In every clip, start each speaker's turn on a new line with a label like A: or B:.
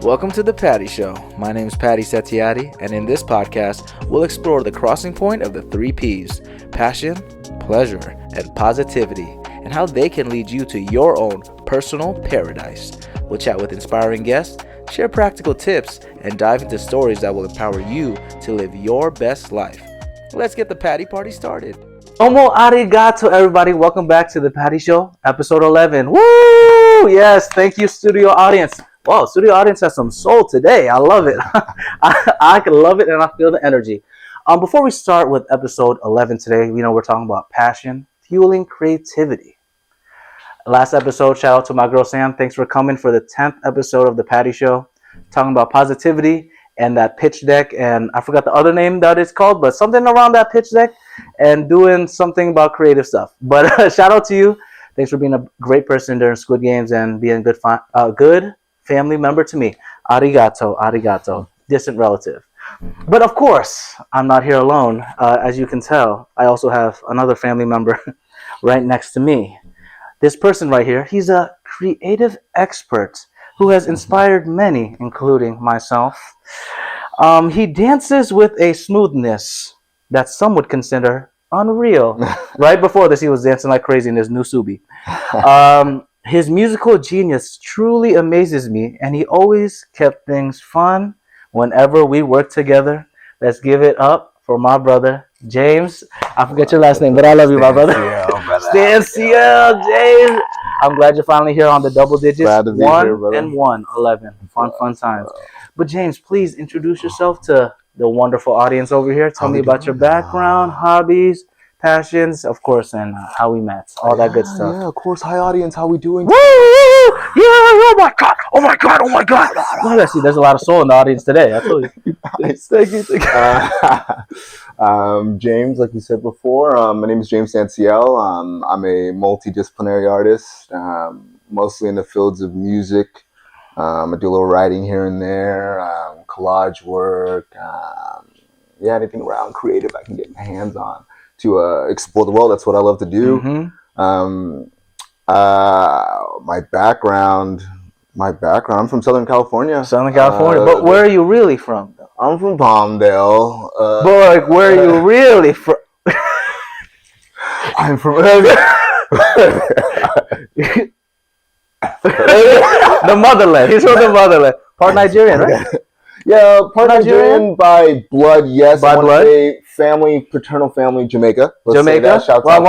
A: Welcome to the Patty Show. My name is Patty Settiati, and in this podcast, we'll explore the crossing point of the 3 Ps: passion, pleasure, and positivity, and how they can lead you to your own personal paradise. We'll chat with inspiring guests, share practical tips, and dive into stories that will empower you to live your best life. Let's get the Patty Party started. Domo arigato, everybody. Welcome back to the Patty Show, episode 11. Woo! Yes, thank you, studio audience. Wow, studio audience has some soul today. I love it. I can love it, and I feel the energy. Before we start with episode 11 today, we're talking about passion, fueling creativity. Last episode, shout out to my girl Sam. Thanks for coming for the 10th episode of the Patty Show, talking about positivity and that pitch deck. And I forgot the other name that it's called, but something around that pitch deck and doing something about creative stuff. But shout out to you. Thanks for being a great person during Squid Games and being a good family member to me. Arigato, distant relative. But of course, I'm not here alone. As you can tell, I also have another family member right next to me. This person right here, he's a creative expert who has inspired many, including myself. He dances with a smoothness that some would consider unreal. Right before this, he was dancing like crazy in his new Subi. His musical genius truly amazes me, and he always kept things fun whenever we worked together. Let's give it up for my brother, James. I forget your last name, but I love you, my brother. Stanciell, James. I'm glad you're finally here on the double digits.
B: Glad to be
A: 1
B: here, brother.
A: and 1, 11. Fun times. But James, please introduce yourself to the wonderful audience over here. Tell me about your background, hobbies, passions, of course, and how we met, all that good stuff.
B: Yeah, of course. Hi, audience. How we doing?
A: Woo! Yeah! Oh my God! Well, I see. There's a lot of soul in the audience today. I told you.
B: Nice.
A: Thank you.
B: James, like you said before, my name is James Stanciell. I'm a multidisciplinary artist, mostly in the fields of music. I do a little writing here and there, collage work, anything around creative I can get my hands on to explore the world. That's what I love to do.
A: Mm-hmm.
B: My background, I'm from Southern California.
A: But where are you really from?
B: I'm from Palmdale.
A: But like, where are you really from?
B: I'm from
A: the motherland. He's from the motherland. Part Nigerian, right?
B: Yeah, part Nigerian by blood, yes.
A: By blood?
B: Paternal family, Jamaica.
A: Jamaica?
B: Shout out to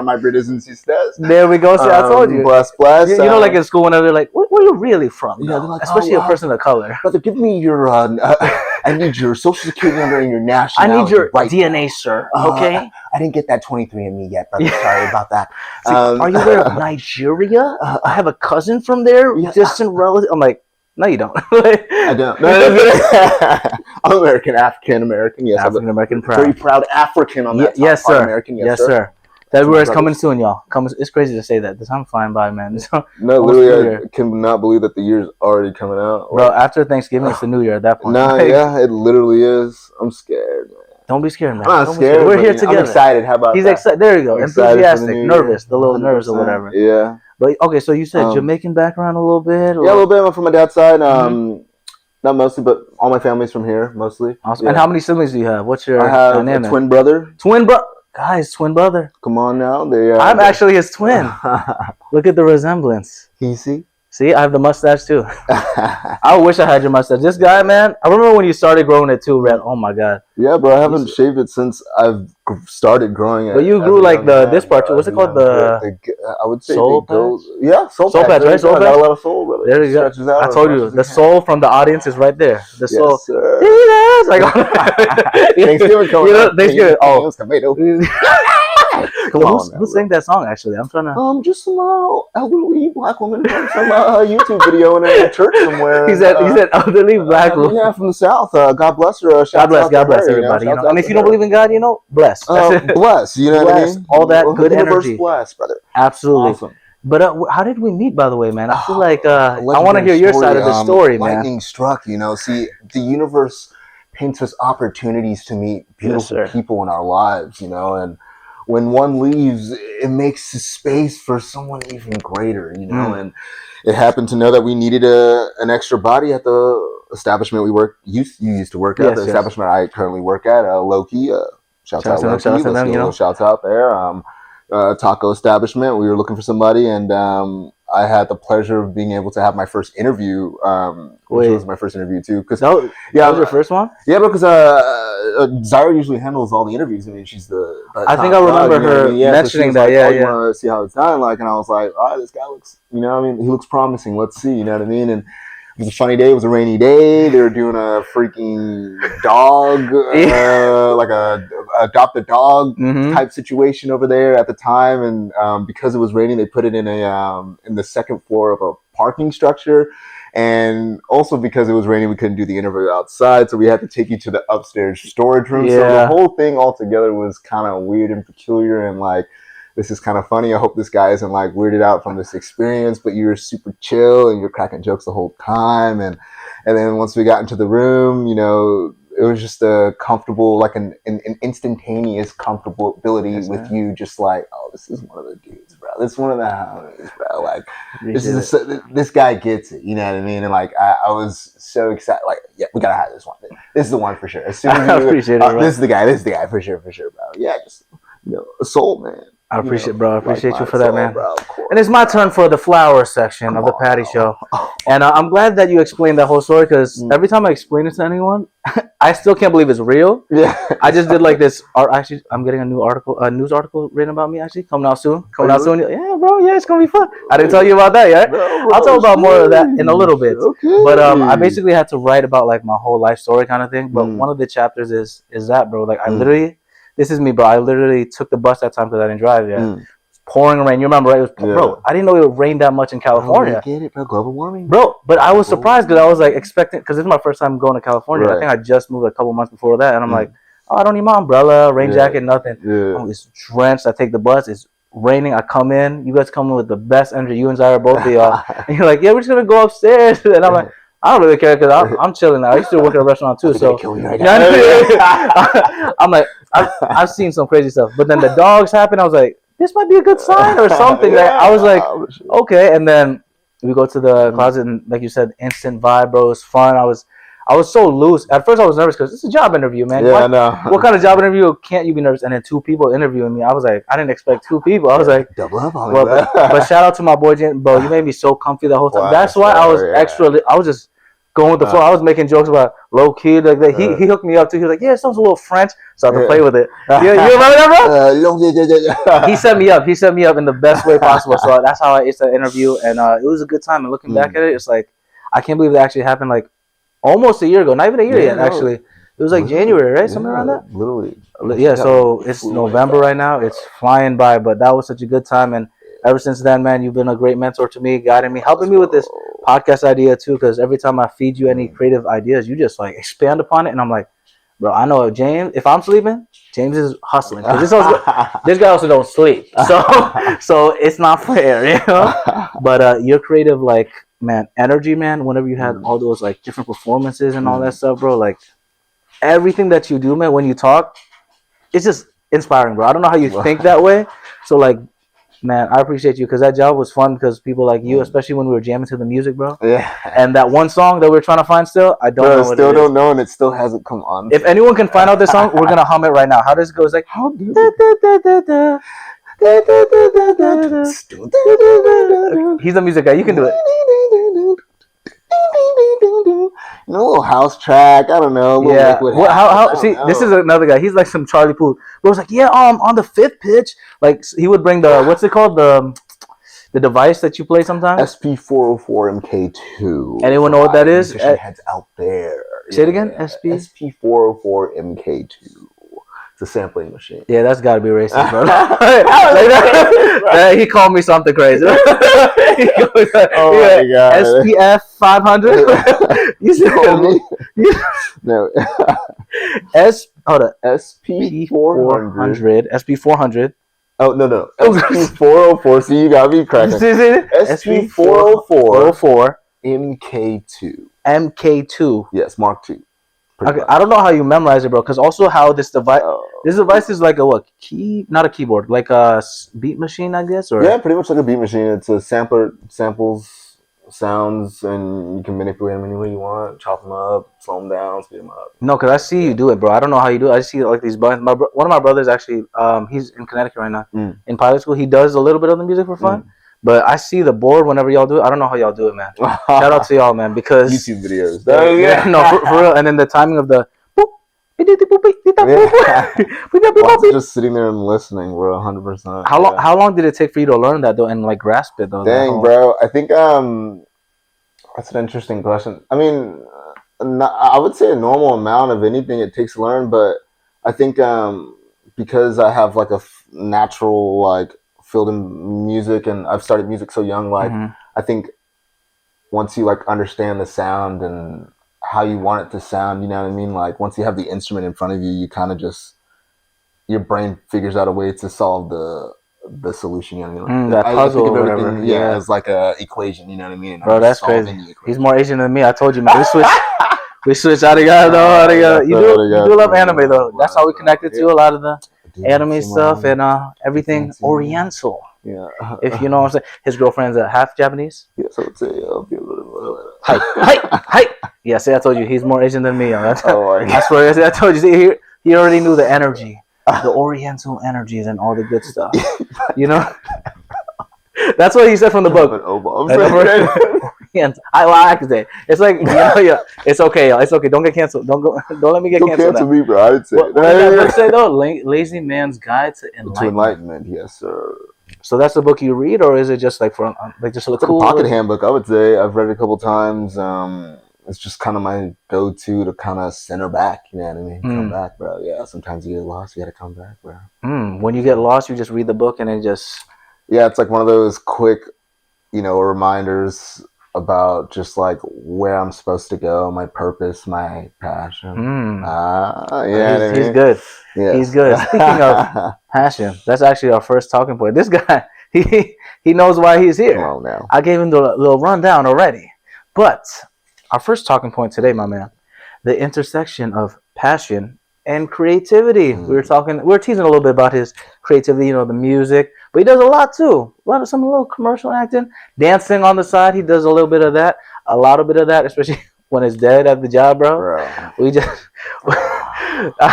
B: my brothers and sisters.
A: There we go. See, I told you.
B: Bless.
A: Like in school, whenever they're like, where are you really from?
B: Yeah, they're like,
A: especially a person of color.
B: Brother, give me your, I need your social security number and your nationality.
A: I need your
B: right
A: DNA,
B: now.
A: sir. Okay?
B: I didn't get that 23andMe yet, brother. Sorry about that.
A: Are you there in Nigeria? I have a cousin from there, distant relative. I'm like, no, you don't.
B: I don't. I'm African-American. Yes,
A: African-American proud.
B: Very proud African on that.
A: Yes, sir.
B: American.
A: Yes, sir. February is coming soon, y'all. It's crazy to say that. The time's flying by, man.
B: No, literally, I cannot believe that the year's already coming out.
A: Bro, after Thanksgiving, it's the New Year at that point.
B: It literally is. I'm scared, man.
A: Don't be scared, man.
B: I'm not scared.
A: We're here together.
B: I'm excited. How about
A: He's
B: that?
A: excited. There you go. Enthusiastic, nervous, the little
B: 100%.
A: nerves or whatever.
B: Yeah.
A: But okay, so you said Jamaican background a little bit? Or?
B: Yeah, a little bit. I'm from my dad's side. Not mostly, but all my family's from here, mostly.
A: Awesome.
B: Yeah.
A: And how many siblings do you have? What's your dynamic?
B: A twin brother.
A: Guys, twin brother.
B: Come on now.
A: I'm actually his twin. Look at the resemblance.
B: Can you see?
A: See, I have the mustache too. I wish I had your mustache. This guy, man, I remember when you started growing it too, Red. Oh my God.
B: Yeah, bro, I haven't shaved it since I've started growing it.
A: But you grew like this part too. What's it called?
B: I would say
A: soul patch?
B: Yeah, soul patch,
A: right? Soul patch.
B: Got a lot of soul, brother.
A: There you go. I told you, the soul from the audience is right there. The soul.
B: Yes, sir.
A: Thanksgiving coming up. Thanksgiving. Oh,
B: tomato.
A: Who sang that song? Actually, I'm trying to.
B: Just some elderly black woman from some YouTube video in a church somewhere.
A: He said elderly black woman.
B: Yeah, from the South. God bless her.
A: God bless everybody. And if you don't believe in God, bless.
B: Bless. You know what I mean?
A: All that good energy.
B: Bless, brother.
A: Absolutely.
B: Awesome.
A: But how did we meet, by the way, man? I feel like I want to hear your side of the story, man.
B: Lightning struck. See, the universe paints us opportunities to meet beautiful people in our lives, and when one leaves, it makes space for someone even greater, you know. And it happened to know that we needed an extra body at the establishment you used to work at. The establishment I currently work at, Loki. Shouts out Loki. Let's give a little shouts out there. Taco establishment. We were looking for somebody, and I had the pleasure of being able to have my first interview. Which was my first interview too. That was
A: your first one?
B: Yeah, because Zyra usually handles all the interviews. I mean, she's the
A: I think I remember her mentioning that.
B: Like, you want to see how it's done, like, and I was like, all right, this guy looks, you know, I mean, he looks promising. Let's see, you know what I mean? And it was a funny day. It was a rainy day. They were doing a freaking dog, like a adopt a dog type situation over there at the time. And because it was raining, they put it in in the second floor of a parking structure. And also because it was raining, we couldn't do the interview outside, so we had to take you to the upstairs storage room. So the whole thing altogether was kind of weird and peculiar, and like, this is kind of funny. I hope this guy isn't like weirded out from this experience, but you were super chill and you're cracking jokes the whole time. And then once we got into the room, you know, it was just a comfortable, like an instantaneous comfortability with you, just like, oh, this is one of the dudes, bro. This is one of the homies, bro. Like, this guy gets it, you know what I mean? And like, I was so excited. Like, yeah, we gotta have this one. This is the one for sure. As soon as this is the guy for sure, bro. Yeah, just, you know, a soul, man.
A: I appreciate, bro. I appreciate you for that, man. Bro, and it's my turn for the flower section of the Patty Show. And I'm glad that you explained that whole story, because every time I explain it to anyone, I still can't believe it's real. Yeah. I just did like this. Actually, I'm getting a news article written about me, actually, coming out soon. Yeah, bro. Yeah, it's going to be fun. I didn't tell you about that yet. I'll tell about more of that in a little bit. Okay. But I basically had to write about like my whole life story kind of thing. But one of the chapters is that, bro. Like, I literally... This is me, bro. I literally took the bus that time because I didn't drive yet. It's pouring rain. You remember, right? Bro, I didn't know it would rain that much in California.
B: I get it, bro. Global warming.
A: Bro, but I was surprised because I was like expecting, because this is my first time going to California. Right. I think I just moved a couple months before that. And I'm like, oh, I don't need my umbrella, rain jacket, nothing. Yeah. It's drenched. I take the bus. It's raining. I come in. You guys come in with the best energy. You and Zyra, both of y'all. And you're like, yeah, we're just going to go upstairs. And I'm like, I don't really care because I'm chilling now. I used to work at a restaurant too, so I'm like, I've seen some crazy stuff. But then the dogs happened. I was like, this might be a good sign or something. I was like, okay. And then we go to the closet, and like you said, instant vibe, bro. It was fun. I was so loose. At first, I was nervous because it's a job interview, man.
B: Yeah, I know.
A: What kind of job interview can't you be nervous? And then 2 people interviewing me. I was like, I didn't expect 2 people. I was like,
B: double up on
A: me. But shout out to my boy, James, bro. You made me so comfy the whole time. That's why I was extra. I was just going with the flow. I was making jokes about low key. Like that. He hooked me up too. He was like, "Yeah, it sounds a little French," so I had to play with it. You remember that, bro? He set me up. He set me up in the best way possible. So that's how I aced the interview, and it was a good time. And looking back at it, it's like I can't believe it actually happened. Like almost a year ago. Not even a year yet. Actually, it was like January, right? Something around that.
B: Literally.
A: Yeah. So it's November right now. It's flying by, but that was such a good time. And ever since then, man, you've been a great mentor to me, guiding me, helping me with this podcast idea too, because every time I feed you any creative ideas, you just like expand upon it. And I'm like, bro, I know if I'm sleeping, James is hustling. This guy also don't sleep. So it's not fair, you know? But your creative, like, man, energy, man, whenever you had all those like different performances and all that stuff, bro, like everything that you do, man, when you talk, it's just inspiring, bro. I don't know how you think that way. So like, man, I appreciate you because that job was fun because people like you, especially when we were jamming to the music, bro. Yeah. And that one song that we're trying to find still, I don't know.
B: Still don't know, and it still hasn't come on.
A: If anyone can find out this song, we're gonna hum it right now. How does it go? It's like, how does it? He's the music guy. You can do it.
B: A little house track. I don't know.
A: Yeah. See, this is another guy. He's like some Charlie Puth. But it was like, yeah, on the 5th pitch, like he would bring the what's it called, the device that you play sometimes.
B: SP404 MK2.
A: Anyone know what that is?
B: Heads out there.
A: Say it again.
B: SP404 MK2. It's a sampling machine.
A: Yeah, that's got to be racist, bro. He called me something crazy.
B: Oh my god.
A: SPF 500. You said me?
B: No.
A: SP400. SP400.
B: Oh no. SP404. See, you got me cracking. SP404
A: 404
B: MK2.
A: MK2.
B: Yes, Mark II. pretty much.
A: I don't know how you memorize it, bro. Because also how this device is like a not a keyboard, like a beat machine, I guess. Or
B: yeah, pretty much like a beat machine. It's a samples sounds, and you can manipulate them any way you want. Chop them up, slow them down, speed them up.
A: No, because I see you do it, bro. I don't know how you do it. I see like these buttons. One of my brothers actually, he's in Connecticut right now in pilot school. He does a little bit of the music for fun. But I see the board whenever y'all do it. I don't know how y'all do it, man. Shout out to y'all, man, because
B: YouTube videos.
A: Yeah, no, for real. And then the timing of the
B: just sitting there and listening, bro, 100%.
A: How long did it take for you to learn that though and like grasp it though?
B: Dang, bro. I think that's an interesting question. I mean, I would say a normal amount of anything it takes to learn, but I think because I have like a natural like field in music, and I've started music so young, like I think once you like understand the sound and how you want it to sound, you know what I mean? Like once you have the instrument in front of you, you kind of just, your brain figures out a way to solve the solution, you know what I mean?
A: That puzzle or whatever.
B: Yeah, it's like a equation, you know what I mean?
A: Bro, that's crazy. He's more Asian than me. I told you, man. We switch out of though. You do love anime though. That's how we connected to a lot of the anime stuff and everything Oriental.
B: Yeah.
A: If you know what I'm saying. His girlfriend's half Japanese.
B: Yeah, so I would say I'll be a little
A: Hi. Yeah, see, I told you he's more Asian than me.
B: I
A: swear, I told you. See, he already knew the energy, the Oriental energies, and all the good stuff. You know. That's what he said from the book. I can say it's like it's okay, y'all. It's okay. Don't get canceled. Don't let me get canceled.
B: Don't cancel me, bro. I'd say.
A: What did that book say though? Lazy Man's Guide to Enlightenment.
B: To Enlightenment, yes, sir.
A: So that's the book you read, or is it just like for like just a cool
B: pocket handbook? I would say I've read it a couple times. It's just kind of my go-to to kind of center back. You know what I mean? Come back, bro. Yeah. Sometimes you get lost. You got to come back, bro.
A: When you get lost, you just read the book and then just.
B: Yeah, it's like one of those quick, reminders about just like where I'm supposed to go, my purpose, my passion. Yeah,
A: he's good. Yes. He's good. Speaking of passion, that's actually our first talking point. This guy, he knows why he's here.
B: Oh, no.
A: I gave him the little rundown already. But our first talking point today, my man, the intersection of passion and creativity. We were teasing a little bit about his creativity, the music, but he does a lot too. Some little commercial acting, dancing on the side. He does a little bit of that, especially when it's dead at the job, bro. We just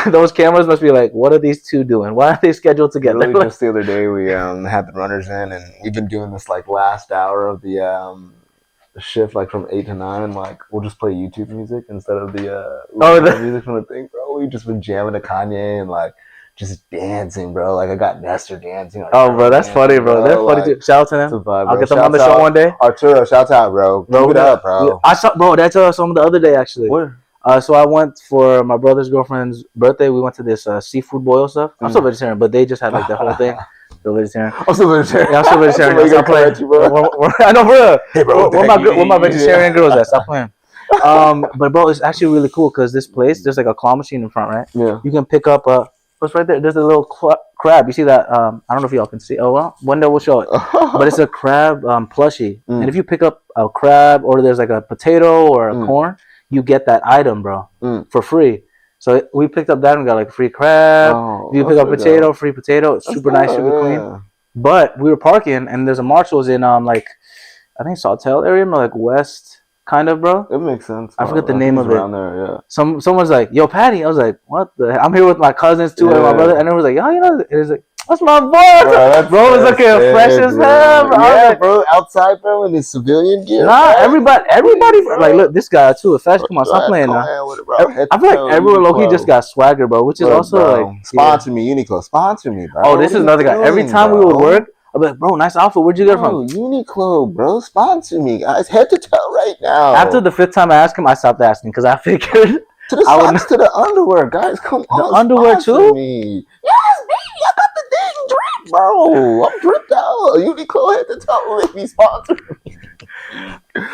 A: those cameras must be like, what are these two doing? Why are they scheduled together?
B: Literally just the other day, we had the runners in, and we've been doing this like last hour of the shift, like from 8 to 9. Like we'll just play YouTube music instead of the music from the thing, bro. We've just been jamming to Kanye and like just dancing, bro. Like I got Nestor dancing. Like,
A: bro, that's funny, bro. They're funny too. Shout out to them.
B: Vibe,
A: I'll get them on the show one day.
B: Arturo, shout out, bro. Keep it up, bro.
A: I saw, bro. That's some the other day actually.
B: Where?
A: So I went for my brother's girlfriend's birthday. We went to this seafood boil stuff. I'm still vegetarian, but they just had like the whole thing. Still vegetarian.
B: I'm still vegetarian.
A: Yeah, I'm still vegetarian. Stop playing. I know, bro. Hey, bro. Where my vegetarian girls at? Stop playing. But bro, it's actually really cool because this place, there's like a claw machine in front, right?
B: Yeah.
A: You can pick up what's right there? There's a little crab. You see that? I don't know if y'all can see. Oh well, one day we'll show it. But it's a crab plushie, and if you pick up a crab or there's like a potato or a corn, you get that item, bro, for free. So we picked up that and got like free crab. If you pick up potato, free potato. It's super nice, super clean. But we were parking and there's a Marshalls in I think Sawtell area, like west. Kind of, bro.
B: It makes sense.
A: I forget the name of it.
B: Around there, yeah.
A: Someone's like, "Yo, Patty." I was like, "What the heck?" I'm here with my cousins too and my brother, and everyone's like, "Oh, it was like, that's my boy." Bro was looking fresh as hell, bro.
B: Yeah, bro. Outside, bro, in his civilian gear.
A: Nah, everybody, like, look, this guy too. Fashion, come on, stop playing now. I feel like everyone low key just got swagger, bro, which is also like
B: sponsor me, Uniqlo, sponsor me, bro.
A: Oh, this is another guy. Every time we would work, I'm like, bro, nice outfit. Where'd you get it from?
B: Uniqlo, bro. Sponsor me, guys. Head to toe right now.
A: After the 5th time I asked him, I stopped asking because I figured.
B: To the socks, to the underwear, guys. Come on.
A: The underwear too?
B: Me. Yes, baby. I got the thing dripped, bro. I'm dripped out. Uniqlo head to toe. Let me sponsor me.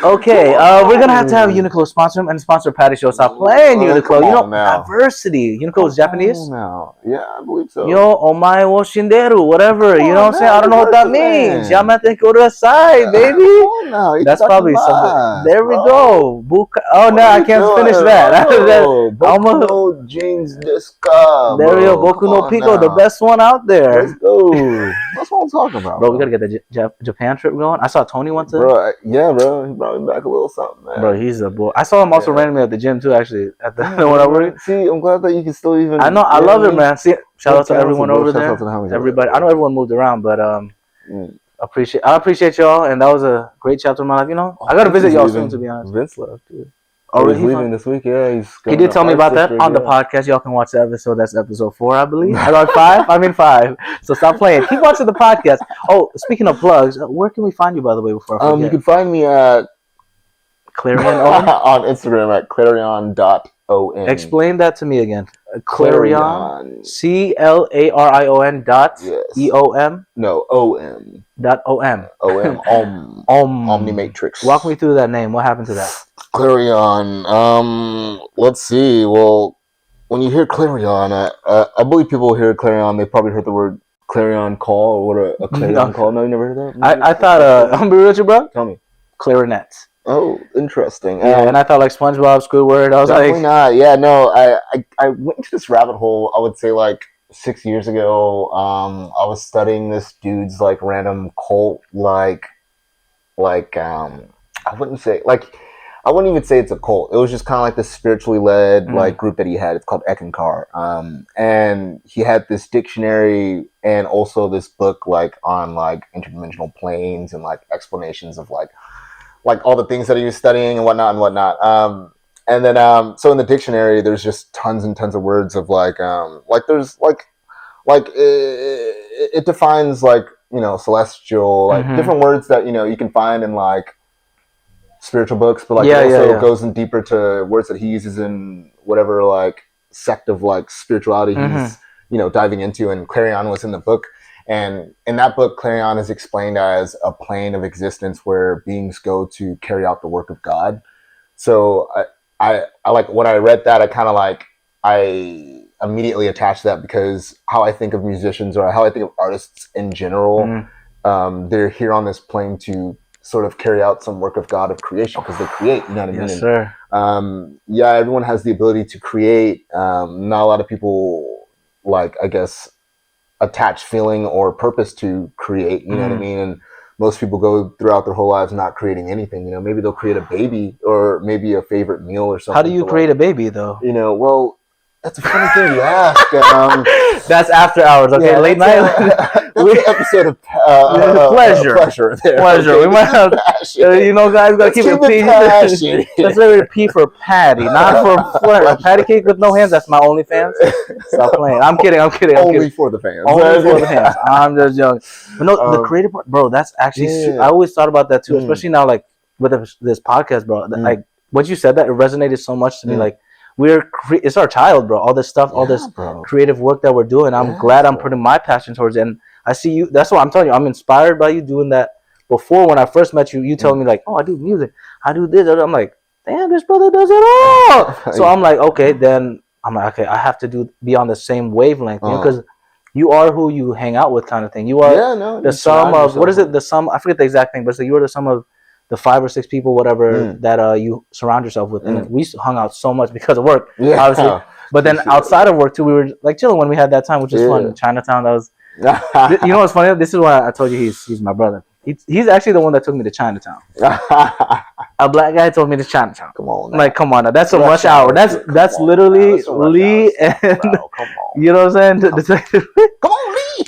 A: Okay, we're gonna have to have Uniqlo sponsor him and sponsor Patty Show. Stop playing Uniqlo. You know, diversity. Uniqlo is Japanese.
B: Now. Yeah, I believe so.
A: Yo, omae wo shinderu, whatever. You know what I'm saying? I don't know what that means. Yamete kudasai, baby. That's probably something. There we go. Oh no, I can't finish that.
B: Boku no James Deska.
A: There we go. Boku no Pico, the best one out there.
B: Let's go. That's what I'm talking about.
A: Bro, we gotta get the Japan trip going. I saw Tony once.
B: Bro, yeah, bro. He brought me back a little something, man.
A: Bro, he's a boy. I saw him also randomly at the gym too, actually. At the when I work.
B: See, I'm glad that you can still even.
A: I know. I love it, man. See, shout out to everyone over there. Everybody. I know everyone moved around, but I appreciate y'all, and that was a great chapter of my life. You know, I gotta visit y'all soon, to be honest.
B: Vince left, dude.
A: Oh,
B: he's leaving this week. Yeah,
A: he did tell me about that on the podcast. Y'all can watch the episode. That's episode 4, I believe. I got 5. I'm in 5. So stop playing. Keep watching the podcast. Oh, speaking of plugs, where can we find you, by the way? Before I forget?
B: You can find me at
A: Clarion
B: on Instagram at clarion.on.
A: Explain that to me again. Clarion. CLARION dot EOM.
B: No, OM.
A: Dot OM.
B: OM. Omnimatrix.
A: Walk me through that name. What happened to that?
B: Clarion. Let's see. Well, when you hear Clarion, I believe people hear Clarion. They probably heard the word clarion call or what a clarion call. No, you never heard that?
A: I thought. I'm be real with you, bro.
B: Tell me.
A: Clarinet.
B: Oh, interesting.
A: Yeah, and I thought like SpongeBob, Squidward. I was
B: definitely not. Yeah, no. I went into this rabbit hole. I would say like 6 years ago. I was studying this dude's like random cult, I wouldn't even say it's a cult. It was just kind of like this spiritually led like group that he had. It's called Ekankar. And he had this dictionary and also this book like on like interdimensional planes and like explanations of like all the things that he was studying and whatnot. And then so in the dictionary there's just tons and tons of words of there's it defines like, you know, celestial, like different words that, you know, you can find in like spiritual books, but like it also goes in deeper to words that he uses in whatever like sect of like spirituality he's, you know, diving into. And Clarion was in the book. And in that book, Clarion is explained as a plane of existence where beings go to carry out the work of God. So I like when I read that, I immediately attached that because how I think of musicians or how I think of artists in general, they're here on this plane to sort of carry out some work of God of creation because they create, you know what I mean?
A: Yes, sir.
B: Yeah, everyone has the ability to create. Not a lot of people, like, I guess, attach feeling or purpose to create, you know what I mean? And most people go throughout their whole lives not creating anything, you know? Maybe they'll create a baby or maybe a favorite meal or something.
A: How do you create a baby, though?
B: You know, well, that's a funny thing you ask.
A: That's after hours, okay? Yeah, late night.
B: That's an episode of
A: pleasure.
B: Pleasure. There.
A: Pleasure.
B: Okay,
A: we might have, you know, guys, gotta keep it PG. Let's let it P for Patty, not for flirt. Patty cake with no hands. That's my OnlyFans. Stop playing. I'm kidding.
B: Only for the fans.
A: Only for the fans. I'm just young. But no, the creative part, bro. That's actually. I always thought about that too, especially now, like with this podcast, bro. Like what you said, that it resonated so much to me, like. It's our child, bro. All this stuff, all this creative work that we're doing. I'm glad I'm putting my passion towards it. And I see you. That's what I'm telling you. I'm inspired by you doing that. Before, when I first met you, you telling me like, "Oh, I do music. I do this." I'm like, "Damn, this brother does it all." So I'm like, okay, then I'm like, okay, I have to be on the same wavelength, because you are who you hang out with, kind of thing. You are the sum of what is it? The sum. I forget the exact thing, but it's like you are the sum of the 5 or 6 people, whatever, that you surround yourself with. And we hung out so much because of work, obviously. But then outside of work too, we were like chilling when we had that time, which is fun. In Chinatown, that was. You know what's funny? This is why I told you he's my brother. He's actually the one that took me to Chinatown. A black guy told me to Chinatown. Come on, now. Like, come on, now. That's a rush hour. That's literally Lee and you know what I'm saying? Come on, Lee.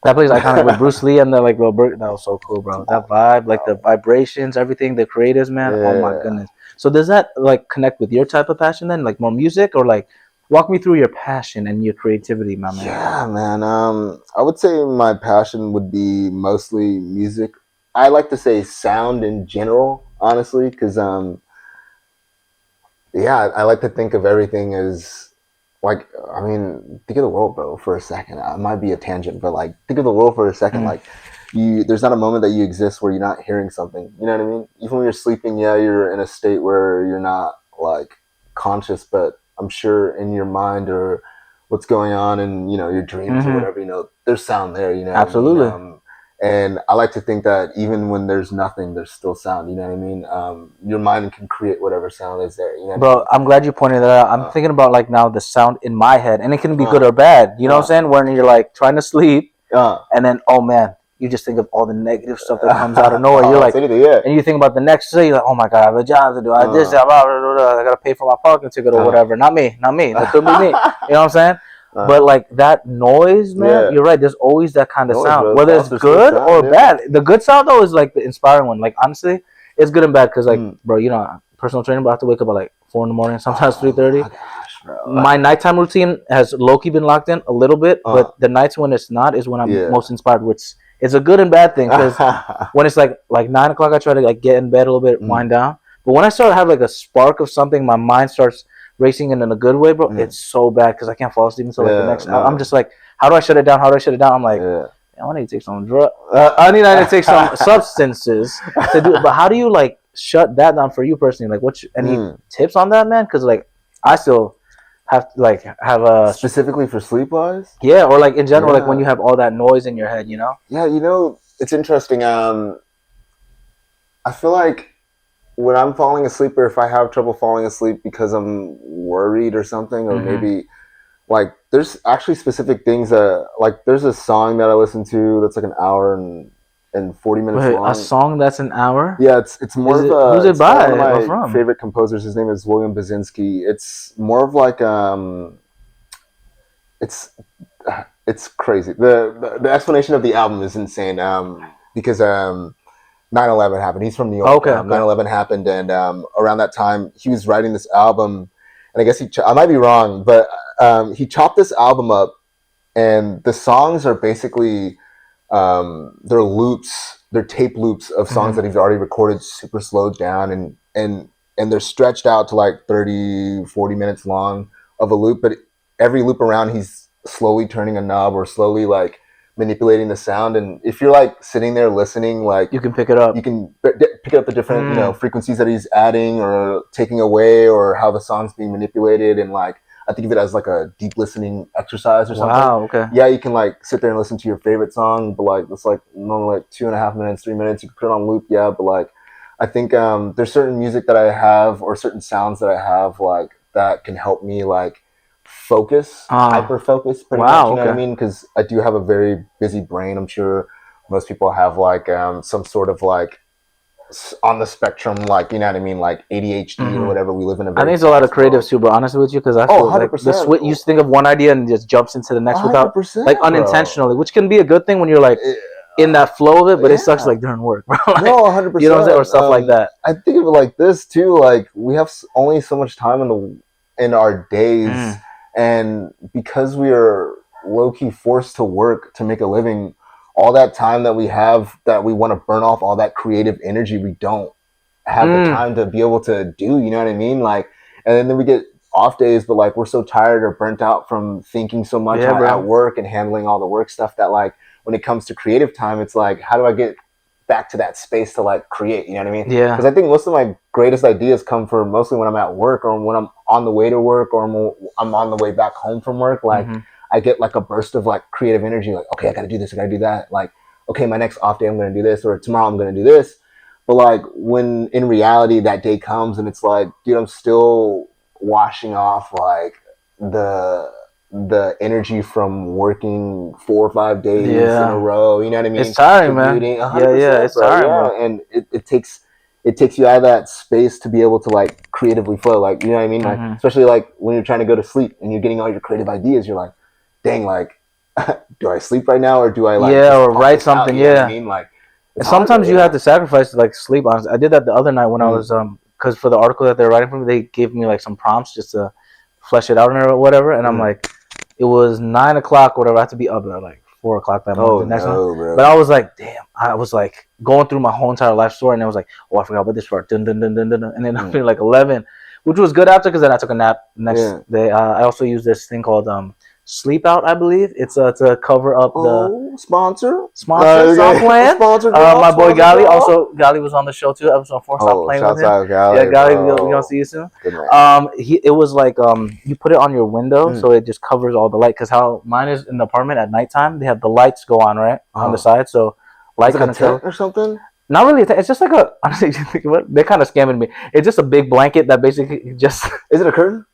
A: That place iconic with Bruce Lee and the like little bird. That was so cool, bro. That vibe, like the vibrations, everything, the creatives, man. Yeah. Oh my goodness. So does that like connect with your type of passion then? Like more music, or like walk me through your passion and your creativity, my man.
B: Yeah, man. I would say my passion would be mostly music. I like to say sound in general, honestly, because I like to think of everything as. Like, I mean, think of the world, bro, for a second. It might be a tangent, but like, think of the world for a second. Like, there's not a moment that you exist where you're not hearing something. You know what I mean? Even when you're sleeping, yeah, you're in a state where you're not like conscious, but I'm sure in your mind or what's going on in, you know, your dreams or whatever, you know, there's sound there, you know.
A: Absolutely.
B: I mean? And I like to think that even when there's nothing, there's still sound. You know what I mean? Your mind can create whatever sound is there. You know
A: Bro, I'm glad you pointed that out. I'm thinking about like now the sound in my head, and it can be good or bad. You know what I'm saying? When you're like trying to sleep, and then oh man, you just think of all the negative stuff that comes out of nowhere. You're like, and you think about the next day. You're like, oh my god, I have a job to do. I this job, I gotta pay for my parking ticket or whatever. Not me. That could be me. You know what I'm saying? But like that noise, man, you're right. There's always that kind of sound, bro, whether it's good or bad. The good sound though is like the inspiring one. Like honestly, it's good and bad because like, bro, you know, personal training, but I have to wake up at like 4 a.m, sometimes 3:30. My nighttime routine has low-key been locked in a little bit, but the nights when it's not is when I'm most inspired. Which it's a good and bad thing because when it's like 9 o'clock, I try to like get in bed a little bit, wind down. But when I start to have like a spark of something, my mind starts racing in a good way, bro. It's so bad because I can't fall asleep until like the next hour. I'm just like, how do I shut it down? I'm like, I need to take some drugs. I need to take some substances to do it. But how do you like shut that down for you personally? Like, any tips on that, man? Because like, I still have to like have a
B: specifically for sleep wise.
A: Yeah, or like in general, like when you have all that noise in your head, you know.
B: Yeah, you know, it's interesting. I feel like when I'm falling asleep, or if I have trouble falling asleep because I'm worried or something, or maybe like there's actually specific things that like there's a song that I listen to that's like an hour and 40 minutes long.
A: A song that's an hour?
B: Yeah, it's more of a.
A: Who's it by?
B: One of my favorite composers. His name is William Basinski. It's more of like it's crazy. The explanation of the album is insane. Because 9/11 happened. He's from New York.
A: Okay.
B: 9/11 happened, and around that time, he was writing this album. And I guess I might be wrong, but he chopped this album up, and the songs are basically they're loops, they're tape loops of songs that he's already recorded, super slowed down, and they're stretched out to like 30, 40 minutes long of a loop. But every loop around, he's slowly turning a knob or slowly like manipulating the sound. And if you're like sitting there listening, like
A: you can pick it up.
B: You can pick up the different you know frequencies that he's adding or taking away, or how the song's being manipulated. And like I think of it as like a deep listening exercise or something.
A: Wow, okay.
B: Yeah, you can like sit there and listen to your favorite song, but like it's like normally like 2.5 minutes, 3 minutes. You can put it on loop, yeah. But like I think there's certain music that I have or certain sounds that I have like that can help me like focus, hyper focus pretty much, you know what I mean? Because I do have a very busy brain. I'm sure most people have like some sort of like on the spectrum, like, you know what I mean, like ADHD or whatever. We live in a very
A: I think it's a lot of creatives too, bro, honestly with you, because I feel like the you think of one idea and just jumps into the next without like unintentionally, which can be a good thing when you're like in that flow of it, but it sucks like during work, bro. Like,
B: no, 100%.
A: You know what I'm saying? Or stuff like that.
B: I think of it like this too, like we have only so much time in our days, and because we are low-key forced to work to make a living, all that time that we have that we want to burn off all that creative energy, we don't have the time to be able to do, you know what I mean? Like, and then we get off days, but like we're so tired or burnt out from thinking so much at work and handling all the work stuff that like when it comes to creative time, it's like, how do I get back to that space to like create, you know what I mean?
A: Yeah.
B: Because I think most of my greatest ideas come from mostly when I'm at work or when I'm on the way to work or I'm on the way back home from work. Like I get like a burst of like creative energy, like, okay, I gotta do this, I gotta do that. Like, okay, my next off day, I'm gonna do this, or tomorrow I'm gonna do this. But like when in reality that day comes and it's like, dude, I'm still washing off like the energy from working 4 or 5 days in a row, you know what I mean?
A: It's tiring, man. Yeah, it's tiring, bro.
B: And it takes you out of that space to be able to like creatively flow, like, you know what I mean? Like, especially like when you're trying to go to sleep and you're getting all your creative ideas, you're like, dang, like, do I sleep right now or do I like
A: or write something?
B: You know what I mean? Like,
A: and sometimes you have to sacrifice to like sleep. Honestly, I did that the other night when I was because for the article that they're writing for me, they gave me like some prompts just to flesh it out or whatever, and I'm like, it was 9 o'clock, whatever. I had to be up at like 4 o'clock that morning. The next one.
B: Bro.
A: But I was like, damn. I was like going through my whole entire life story, and I was like, oh, I forgot about this part. Dun, dun, dun, dun, dun, dun. And then I feel like 11, which was good after because then I took a nap the next day. I also used this thing called Sleep Out, I believe. It's to cover up the
B: sponsor.
A: Stop playing.
B: Sponsor.
A: My boy Gali also. Gali was on the show too. Episode 4. Stop playing with him.
B: Out, Gali,
A: yeah, Gali, we gonna see you soon.
B: Good man.
A: It was like you put it on your window, so it just covers all the light. Because how mine is in the apartment at nighttime, they have the lights go on right on the side, so light kind of
B: tent or something.
A: Not really. It's just like a. Honestly, you think about it, they're kind of scamming me. It's just a big blanket that basically just.
B: Is it a curtain?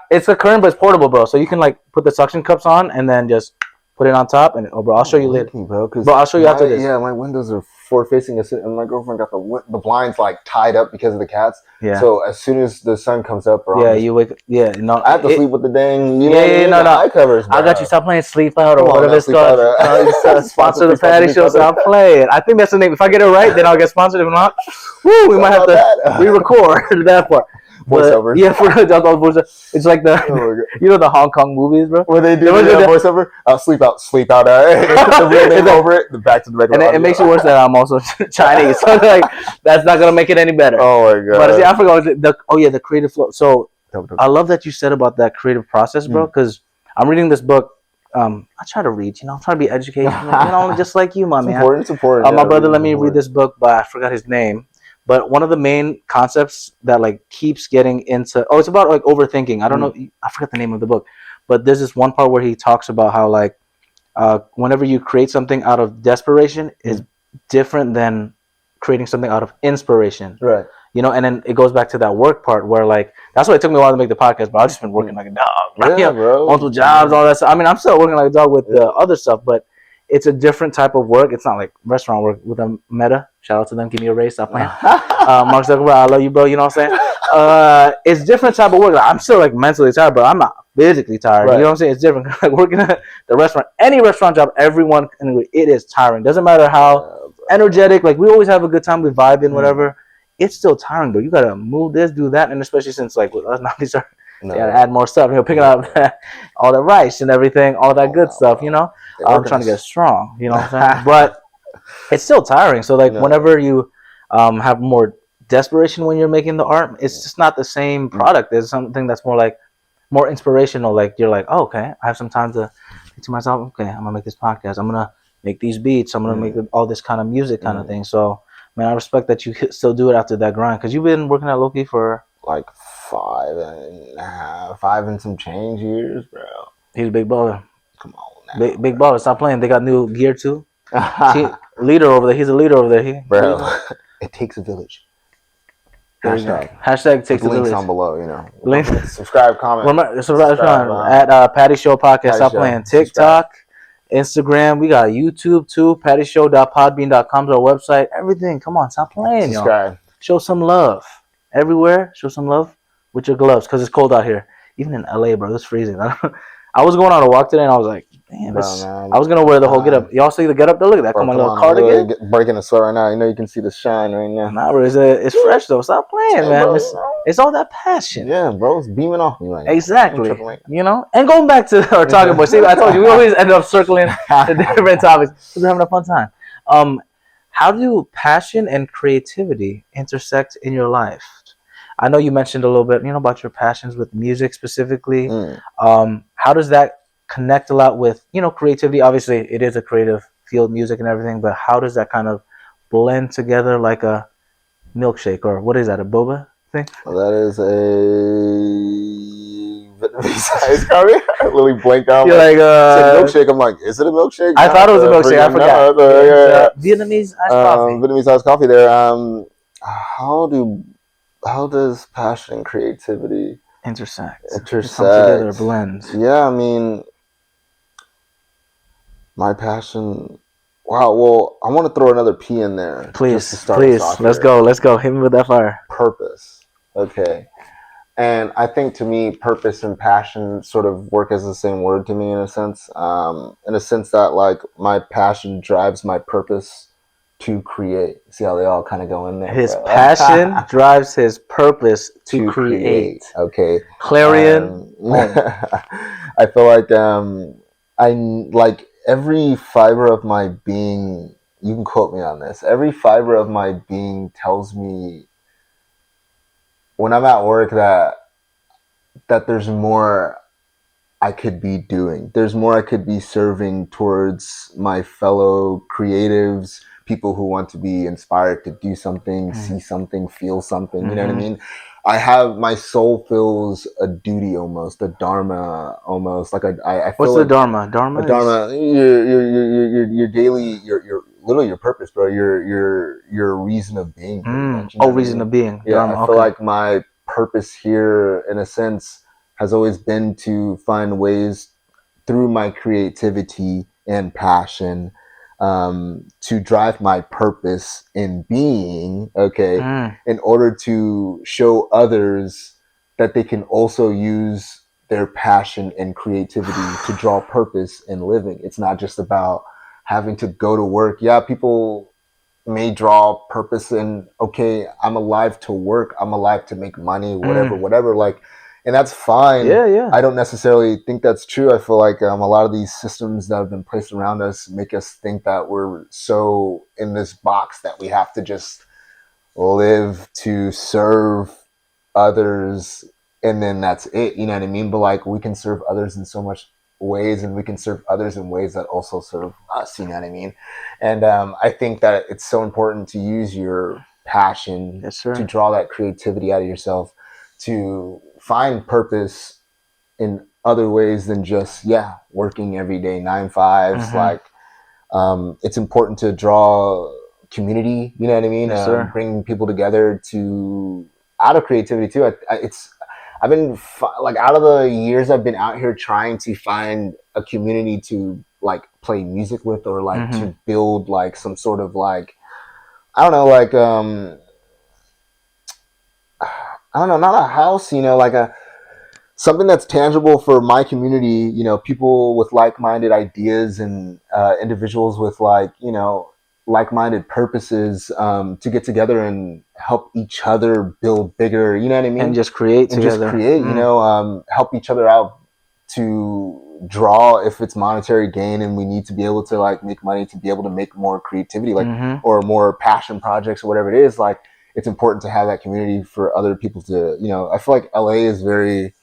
A: It's a curtain, but it's portable, bro. So you can like put the suction cups on and then just put it on top. And bro, I'll show you later.
B: Bro,
A: I'll show you after this.
B: Yeah, my windows are forward facing, and my girlfriend got the blinds like tied up because of the cats.
A: Yeah.
B: So as soon as the sun comes up, bro,
A: you wake. Yeah, no.
B: I have to sleep with the dang.
A: No.
B: Eye covers. Bro.
A: I got you. Stop playing Sleep Out or whatever it's called. Sponsor the Patty Show. Stop playing. I think that's the name. If I get it right, then I'll get sponsored. If not, we might have to re-record that part.
B: Voiceover.
A: Yeah, for it's like the the Hong Kong movies, bro.
B: Where they do the voiceover. Sleep out. The real name over it. Back to the regular.
A: And it makes it worse that I'm also Chinese, so like that's not gonna make it any better.
B: Oh my god.
A: But see, I forgot the creative flow. So I love that you said about that creative process, bro. Because I'm reading this book. I try to read. I'm trying to be educational. Just like you, my man.
B: It's important.
A: My brother let me read this book, but I forgot his name. But one of the main concepts that like keeps getting into it's about like overthinking. I don't know, I forgot the name of the book, but there's this one part where he talks about how like whenever you create something out of desperation is different than creating something out of inspiration.
B: Right.
A: And then it goes back to that work part where like that's why it took me a while to make the podcast, but I've just been working like a dog. Right?
B: Yeah, bro.
A: Multiple jobs, all that stuff. I mean, I'm still working like a dog with the other stuff, but it's a different type of work. It's not like restaurant work with a Meta. Shout out to them. Give me a raise. Stop playing. Mark Zuckerberg, I love you, bro. You know what I'm saying? It's different type of work. Like, I'm still like mentally tired, but I'm not physically tired. Right. You know what I'm saying? It's different. Like working at the restaurant, any restaurant job, everyone can agree it is tiring. Doesn't matter how energetic. Like we always have a good time. We vibe in whatever. It's still tiring, though. You gotta move this, do that, and especially since like with us now, these are. You gotta add more stuff. Picking up all the rice and everything, all that good stuff. I'm trying to get strong. You know what I'm saying? But it's still tiring. So like whenever you have more desperation when you're making the art, it's just not the same product. There's something that's more inspirational. Like you're like, oh, okay, I have some time to think to myself. Okay, I'm gonna make this podcast. I'm gonna make these beats. I'm gonna make all this kind of music kind of thing. So man, I respect that you still do it after that grind because you've been working at Loki for
B: like 5 and some change years, bro.
A: He's a big baller.
B: Come on now.
A: Big baller. Stop playing. They got new gear too. Leader over there. He's a leader over there.
B: Bro, it takes a village.
A: Hashtag takes a village.
B: Links on below,
A: Link.
B: Subscribe, comment.
A: Subscribe at Patty Show Podcast. Stop playing. TikTok, Instagram. We got YouTube too. PattyShow.podbean.com is our website. Everything. Come on. Stop playing,
B: Subscribe.
A: Show some love. Everywhere. Show some love with your gloves because it's cold out here. Even in LA, bro, it's freezing. I was going on a walk today and I was like, damn, I was gonna wear the whole get up. Y'all see the get up though? Look at that. Come on, little cardigan.
B: Breaking the sweat right now. You can see the shine right now.
A: Nah, bro, it's fresh though. Stop playing, man. Bro, it's all that passion.
B: Yeah, bro, it's beaming off me right now.
A: Exactly. And going back to our talking about, see, I told you we always end up circling to different topics because we're having a fun time. How do passion and creativity intersect in your life? I know you mentioned a little bit, about your passions with music specifically. How does that connect a lot with, creativity? Obviously, it is a creative field, music and everything, but how does that kind of blend together like a milkshake or what is that, a boba thing?
B: Well, that is a Vietnamese ice coffee. I literally blanked out.
A: You're like
B: milkshake. I'm like, is it a milkshake?
A: I thought it was a milkshake. I forgot. Vietnamese iced coffee.
B: Vietnamese iced coffee there. How does passion and creativity
A: intersect? Come together, blend.
B: Yeah, I mean, my passion. Wow. Well, I want to throw another P in there.
A: Please. Let's go. Hit me with that fire.
B: Purpose. Okay. And I think to me, purpose and passion sort of work as the same word to me in a sense. In a sense that like my passion drives my purpose to create. See how they all kind of go in there.
A: His passion drives his purpose to create.
B: Okay.
A: Clarion.
B: I feel like I like every fiber of my being. You can quote me on this. Every fiber of my being tells me when I'm at work that there's more I could be doing. There's more I could be serving towards my fellow creatives, people who want to be inspired to do something, see something, feel something. You know what I mean? I have, my soul feels a duty almost, a dharma almost. Like I feel
A: What's
B: like
A: the dharma? Dharma
B: a dharma, your daily, your literally your purpose, bro. Your reason of being, pretty much. You know what I
A: reason
B: mean?
A: of being.
B: Yeah,
A: Dharma.
B: I feel like my purpis here, in a sense, has always been to find ways through my creativity and passion to drive my purpose in being, in order to show others that they can also use their passion and creativity to draw purpose in living. It's not just about having to go to work. Yeah, people may draw purpose in, okay, I'm alive to work, I'm alive to make money, whatever, like, and that's fine.
A: Yeah.
B: I don't necessarily think that's true. I feel like a lot of these systems that have been placed around us make us think that we're so in this box that we have to just live to serve others, and then that's it. You know what I mean? But like, we can serve others in so much ways, and we can serve others in ways that also serve us. You know what I mean? And I think that it's so important to use your passion to draw that creativity out of yourself, to find purpose in other ways than just working every day 9-5s. Like it's important to draw community. You know what I mean? Bringing people together to out of creativity too. I've been like, out of the years I've been out here trying to find a community to like play music with, or like to build like some sort of like, I don't know, like I don't know, not a house, you know, like something that's tangible for my community, you know, people with like-minded ideas, and individuals with like, you know, like-minded purposes, to get together and help each other build bigger, you know what I mean?
A: And just create together.
B: You know, help each other out to draw, if it's monetary gain and we need to be able to like make money to be able to make more creativity, like, or more passion projects or whatever it is, like, it's important to have that community for other people to, you know, I feel like LA is very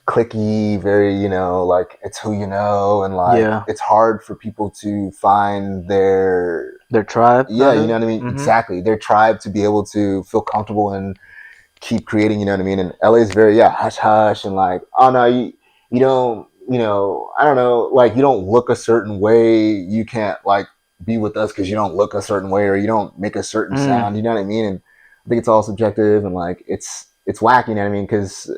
B: cliquey, very, you know, like, it's who you know, and like it's hard for people to find their tribe. Yeah, you know what I mean? Exactly. Their tribe, to be able to feel comfortable and keep creating, you know what I mean? And LA is very hush hush, and like, oh no, you don't, you know, I don't know, like, you don't look a certain way, you can't like be with us because you don't look a certain way, or you don't make a certain sound, you know what I mean? And I think it's all subjective, and like it's wacky, you know what I mean? Because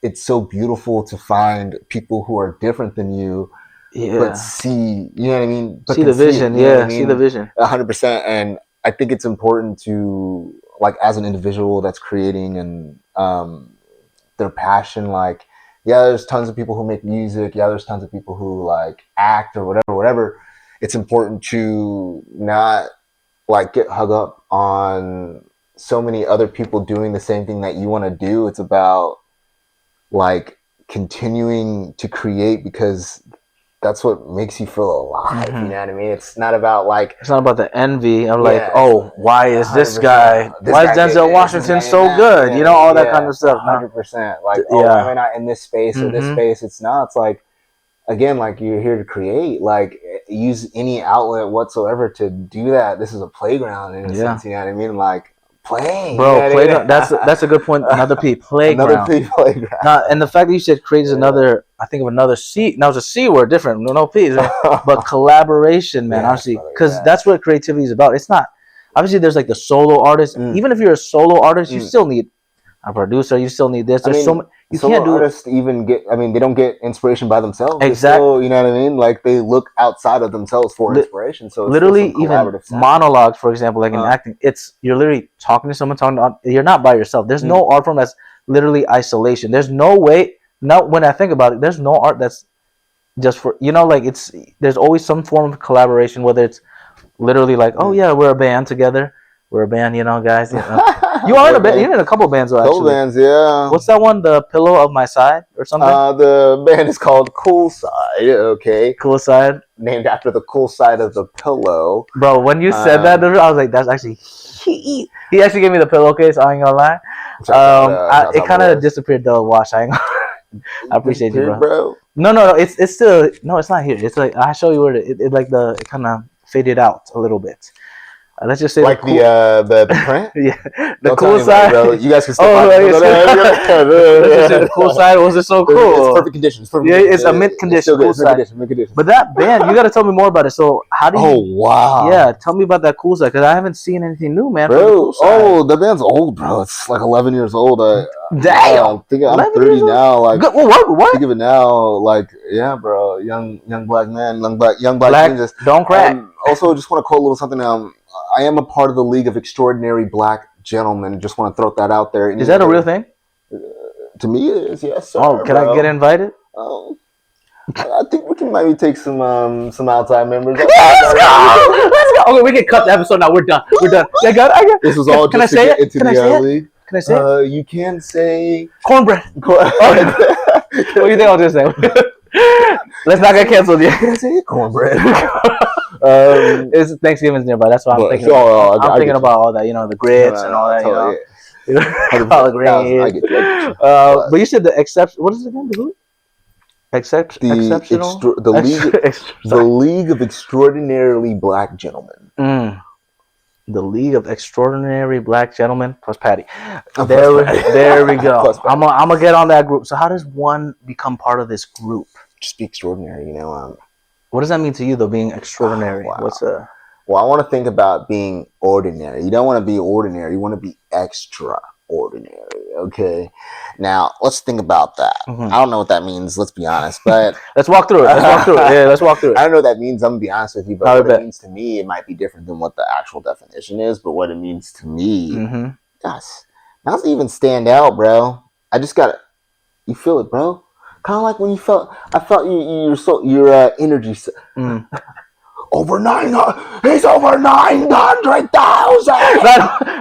B: it's so beautiful to find people who are different than you, but see, you know what I mean? But
A: see the vision, see the vision.
B: 100%. And I think it's important to, like, as an individual that's creating and their passion, like, there's tons of people who make music, there's tons of people who like act or whatever. It's important to not like get hung up on so many other people doing the same thing that you want to do. It's about like continuing to create, because that's what makes you feel alive. You know what I mean? It's not about like,
A: it's not about the envy of like, oh, why is this guy, why is Denzel Washington so good? You know, all that kind of stuff.
B: 100%. Like, oh, why am I not in this space or this space? It's not. It's like, again, like, you're here to create. Like, use any outlet whatsoever to do that. This is a playground in a sense. You know what I mean? Like, playing,
A: bro, playground. That's a good point. Another P, playground.
B: Another P, playground.
A: Now, and the fact that you said create is another, I think of another C. Now it's a C word, different. No P's, right? But collaboration, man. Honestly, because that's what creativity is about. It's not, obviously there's like the solo artist. Even if you're a solo artist, you still need a producer. You still need this. There's so much. You can't do
B: artists even get. I mean, they don't get inspiration by themselves.
A: Exactly.
B: Still, you know what I mean? Like, they look outside of themselves for inspiration. So it's
A: literally, even monologues, for example, like in acting, you're literally talking to someone. You're not by yourself. There's no art form that's literally isolation. There's no way. Now, when I think about it, there's no art that's just for, you know, like, there's always some form of collaboration, whether it's literally like, oh yeah, we're a band together. We're a band, you know, guys. You know. You are in a band. You're in a couple bands, though, actually.
B: Couple bands, yeah.
A: What's that one? The Pillow of My Side or something?
B: The band is called Cool Side. Okay.
A: Cool Side.
B: named after the cool side of the pillow.
A: Bro, when you said that, I was like, that's actually he actually gave me the pillowcase. I ain't gonna lie. It kind of disappeared though. Wash. I appreciate you, bro. No. It's still no. It's not here. It's like I show you where it kind of faded out a little bit. Let's just say
B: like the print.
A: Yeah, the cool side.
B: Bro. You guys can still.
A: The cool side wasn't so cool.
B: It's perfect conditions.
A: It's a mint condition. Cool side. But that band, you got to tell me more about it. So how do you?
B: Oh wow.
A: Yeah, tell me about that cool side because I haven't seen anything new, man.
B: Bro, the band's old, bro. It's like 11 years old.
A: Damn.
B: I'm 30 now. Like,
A: what?
B: Think of it now. Like, yeah, bro. Young black man, young black Jesus.
A: Don't crack.
B: Also, just want to quote a little something. I am a part of the League of Extraordinary Black Gentlemen. Just want to throw that out there.
A: Is that a real thing?
B: To me, it is. Yes, sir.
A: Oh, can I get invited?
B: I think we can maybe take some outside members.
A: Let's go. Okay, we can cut the episode now. We're done. I got.
B: This was all just to get into the league.
A: Can I say it?
B: You can say
A: cornbread. What do you think I'll just say? Let's not get canceled yet.
B: Can I say cornbread?
A: It's Thanksgiving's nearby. That's why I'm thinking. I'm thinking about all that. The grits and all that. Collard greens.
B: I get you.
A: But you said the exception. What is it again? The who? Exceptional.
B: The League of Extraordinarily Black Gentlemen.
A: The League of Extraordinary Black Gentlemen plus Patty. There we go. I'm gonna get on that group. So how does one become part of this group?
B: Just be extraordinary,
A: What does that mean to you, though? Being extraordinary.
B: Wow. Well, I want to think about being ordinary. You don't want to be ordinary. You want to be extraordinary. Okay. Now let's think about that. I don't know what that means. Let's be honest, but
A: let's walk through it. Yeah, let's walk through it.
B: I don't know what that means. I'm gonna be honest with you, but what it means to me, it might be different than what the actual definition is. But what it means to me, gosh, doesn't even stand out, bro. I just gotta. You feel it, bro. Kind of like when I felt your energy. Over 900. He's over 900,000.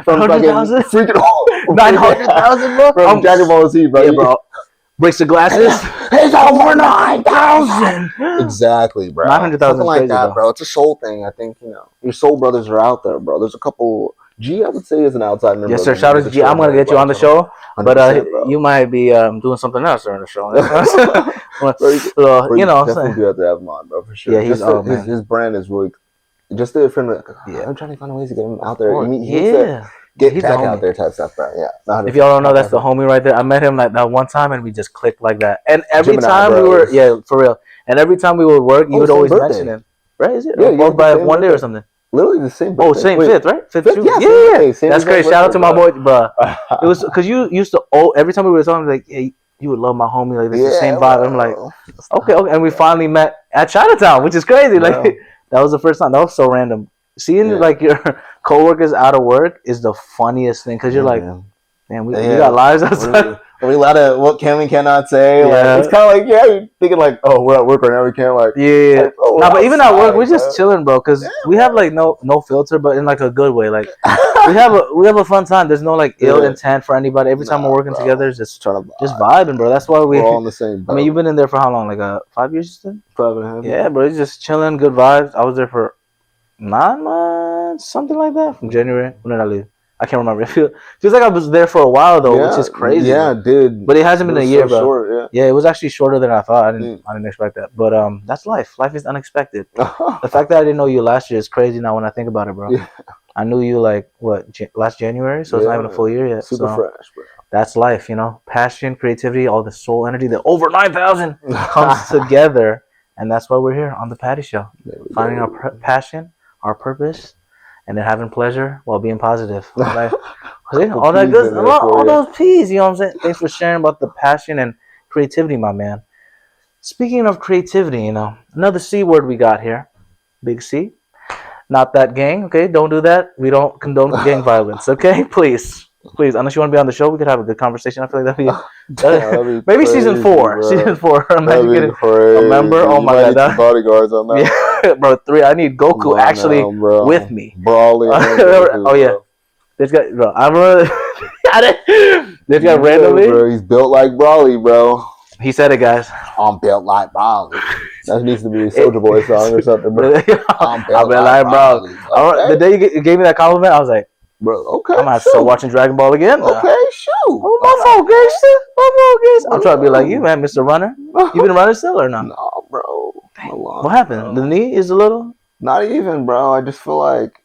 A: 900,000.
B: Freaking
A: 900,000, bro.
B: From Dragon Ball Z, bro.
A: Yeah, bro. Breaks the glasses.
B: He's over 9,000. Exactly, bro.
A: 900,000.
B: Something like that, bro. It's a soul thing. I think your soul brothers are out there, bro. There's a couple. G, I would say, is an outside member.
A: Yes, sir. Shout out to G. I'm gonna get you on the show, but you might be doing something else during the show.
B: Definitely do have to have him on, bro, for sure.
A: Yeah,
B: his brand is really just different. Yeah, I'm trying to find ways to get him out there. Get back out there type stuff, bro. Yeah.
A: If y'all don't know, that's the homie right there. I met him like that one time, and we just clicked like that. And every time we were, for real. And every time we would work, you would always mention him, right? Is it? Yeah, both by 1 day or something.
B: Literally the same birthday.
A: Oh, same fifth, right? Fifth.
B: Yeah.
A: That's great. Shout out to my boy, bro. It was because you used to. Every time we were talking, like, hey, you would love my homie. Like, this is the same vibe. I'm like, okay. And we finally met at Chinatown, which is crazy. Like, that was the first time. That was so random. Seeing like your coworkers out of work is the funniest thing because you're like, man, we got lives outside.
B: Are we allowed to? What can we cannot say? Like, it's kind of like you're thinking like, oh, we're at work right now. We can't like.
A: Yeah. But even at work, we're just chilling, bro. Because we have like no filter, but in like a good way. Like we have a fun time. There's no like ill intent for anybody. Every time we're working together, it's just vibing, bro. That's why we're
B: all on the same boat.
A: I mean, you've been in there for how long? Like 5 years, you said?
B: 5.5.
A: Yeah, bro. It's just chilling, good vibes. I was there for 9 months, something like that, from January. When did I leave? I can't remember. It feels like I was there for a while though, which is crazy.
B: Yeah, dude.
A: But it hasn't been a year, bro.
B: Short,
A: yeah, it was actually shorter than I thought. I didn't expect that. But that's life. Life is unexpected. The fact that I didn't know you last year is crazy now when I think about it, bro. Yeah. I knew you like last January, so it's not even a full year yet.
B: Super fresh, bro.
A: That's life, passion, creativity, all the soul energy, the over 9,000 comes together, and that's why we're here on the Patty Show, finding our passion, our purpose. And then having pleasure while being positive. Like, all that good, all those P's, you know what I'm saying? Thanks for sharing about the passion and creativity, my man. Speaking of creativity, another C word we got here. Big C. Not that gang, okay? Don't do that. We don't condone gang violence, okay? Please. Unless you want to be on the show, we could have a good conversation. I feel like that'd be maybe crazy, season 4. Bro. Season 4. Imagine getting a member. Oh my god.
B: Bodyguards on that.
A: Yeah, bro. 3. I need Goku with me.
B: Brawly.
A: Oh yeah. This guy, bro. This guy randomly.
B: Bro, he's built like Brawly, bro.
A: He said it, guys.
B: I'm built like Bali. That needs to be a Soulja Boy song or something, bro. I'm built like Bali.
A: Okay. The day you gave me that compliment, I was like,
B: bro, okay.
A: I'm gonna have to start watching Dragon Ball again.
B: Okay, shoot.
A: Oh, my fault, gangster. I'm trying to be like you, man, Mr. Runner. You been running still or not?
B: No, bro.
A: What happened? The knee is a little.
B: Not even, bro. I just feel like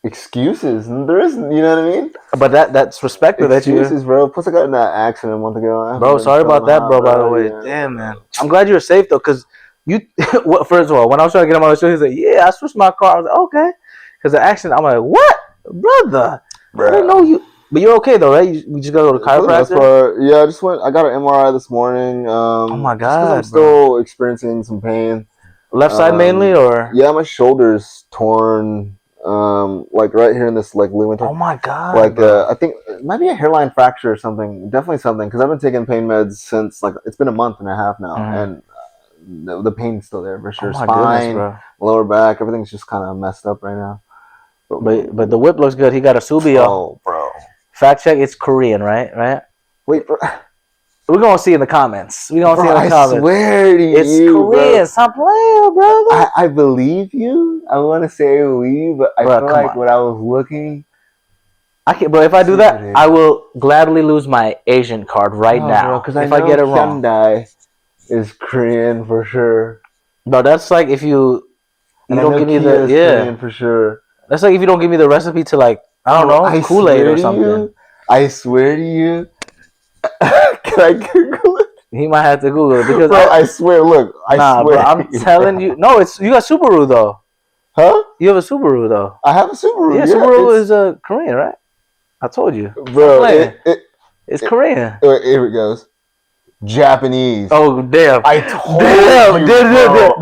B: excuses. There isn't, you know what I mean?
A: But that's respected.
B: Excuses, bro. Plus, I got in that accident a month ago.
A: Bro, sorry about that, bro. By the way, yeah. Damn, man. I'm glad you were safe though, cause you. First of all, when I was trying to get him on the show, he's like, "Yeah, I switched my car." I was like, "Okay," cause the accident. I'm like, "What, brother? I didn't know you." But you're okay though, right? You just gotta go to chiropractor.
B: Yeah, I just went. I got an MRI this morning.
A: Oh my god!
B: I'm still experiencing some pain.
A: Left side mainly, or
B: yeah, my shoulder's torn. Like right here in this like ligament.
A: Oh my god!
B: Like I think it might be a hairline fracture or something. Definitely something because I've been taking pain meds since like it's been a month and a half now, and the pain's still there for sure.
A: Oh my
B: Spine,
A: goodness,
B: lower back, everything's just kind of messed up right now.
A: But the whip looks good. He got a Subio.
B: Oh, bro.
A: Fact check. It's Korean, right? Right.
B: Wait, bro.
A: We're gonna see in the comments. We're gonna see in the comments.
B: I swear to you,
A: it's Korean.
B: Bro.
A: Stop playing, brother.
B: I believe you. I want to say I believe, but I feel like when I was looking,
A: I can't. But if I do that, I will gladly lose my Asian card right now.
B: Because if I get it wrong, Hyundai is Korean for sure.
A: No, that's like if you don't give me the
B: Korean for sure.
A: That's like if you don't give me the recipe to like I don't know Kool-Aid or something.
B: I swear to you. Can I Google it?
A: He might have to Google it because
B: bro, I swear. Look, I swear.
A: Bro, I'm telling you. No, you got Subaru though.
B: Huh?
A: You have a Subaru though.
B: I have a Subaru.
A: Yeah, Subaru is Korean, right? I told you,
B: bro.
A: It's Korean.
B: Here it goes. Japanese.
A: Oh damn!
B: I told you.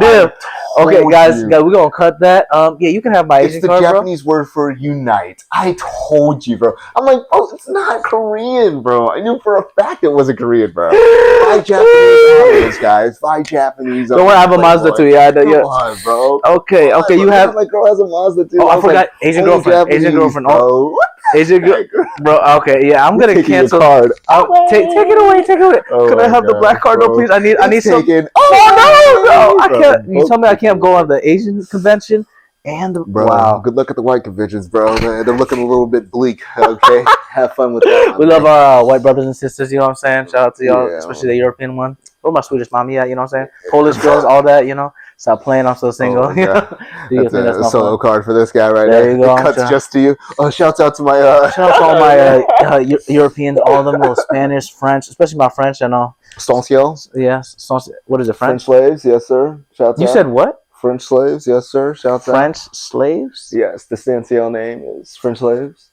A: Damn. Okay, guys, we're gonna cut that. Yeah, you can have my Asian card,
B: It's the Japanese word for unite. I told you, bro. I'm like, bro, it's not Korean, bro. I knew for a fact it wasn't Korean, bro. Buy Japanese, guys. Buy Japanese.
A: Don't worry, I have a Mazda too. Yeah, I know.
B: Come on, bro.
A: Okay, you have.
B: My girl has a Mazda too.
A: Oh, I forgot. Asian girlfriend. Asian girlfriend. Oh, Asian bro. Okay, yeah, I'm gonna cancel.
B: Card.
A: Take it away. Take it away. Could I have the black card, though, please? I need some. Oh no, I can't. You told me I can't go on the Asian convention and
B: wow. Good luck at the white conventions, bro. They're looking a little bit bleak. Okay, have fun with that.
A: We love our white brothers and sisters. You know what I'm saying? Shout out to y'all, especially the European one. Where my Swedish mommy at? You know what I'm saying? Polish girls, all that. You know. Stop playing. I'm so single.
B: Oh, that's a solo card for this guy right
A: there. You go.
B: It cuts just to you. Oh, shouts out to my
A: shout out to all my Europeans, all of them, little Spanish, French, especially my French. I know.
B: Stanciell?
A: Yes. What is it? French
B: slaves? Yes, sir. Shouts out.
A: You said what?
B: French slaves? Yes, sir. Shouts out.
A: French slaves?
B: Yes. The Stanciell name is French slaves.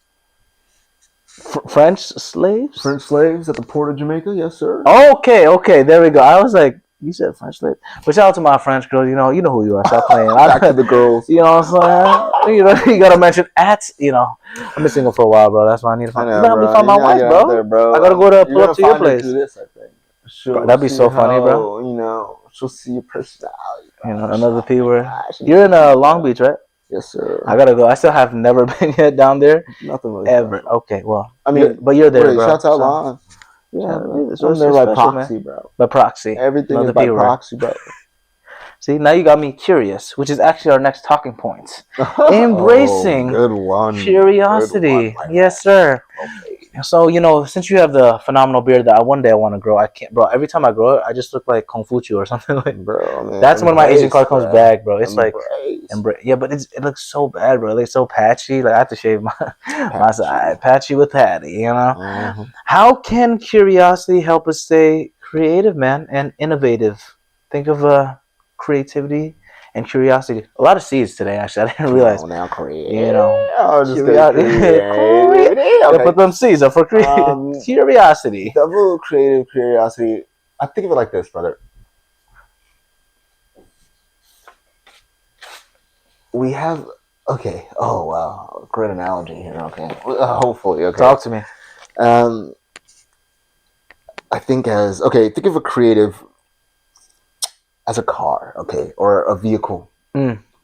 A: French slaves?
B: French slaves at the port of Jamaica? Yes, sir.
A: Okay. There we go. I was like. You said French lady. But shout out to my French girls. You know who you are. Stop playing.
B: Back to the girls.
A: You know what I'm saying? You gotta mention at. I've been single for a while, bro. That's why I need to find. Help me find my wife, bro. I gotta go to pull up to your place.
B: This, I think.
A: Bro, that'd be so funny, bro.
B: She'll see your personality.
A: Another P word. You're in Long Beach, right?
B: Yes, sir.
A: I gotta go. I still have never been yet down there.
B: Nothing really
A: ever. Special. Okay, well, I mean, but you're there, bro.
B: Shouts out Long. Yeah, I'm there by proxy, bro.
A: By proxy.
B: Everything is by proxy, bro.
A: See, now you got me curious, which is actually our next talking point. Embracing
B: good one.
A: Curiosity. Good one, yes, sir. Okay. So, since you have the phenomenal beard that one day I want to grow, I can't, bro. Every time I grow it, I just look like Confucius or something like.
B: Bro, man,
A: that's when my Asian card comes back, bro. It's like, yeah, but it looks so bad, bro. It looks so patchy. Like I have to shave my side, patchy with patty.
B: Mm-hmm.
A: How can curiosity help us stay creative, man, and innovative? Think of creativity and curiosity. A lot of C's today, actually. I didn't realize.
B: Now creative.
A: Okay. Put them C's up for curiosity.
B: Double creative curiosity. I think of it like this, brother. We have. Okay. Oh wow, great analogy here. Okay. Hopefully. Okay.
A: Talk to me.
B: I think think of a creative as a car, okay, or a vehicle.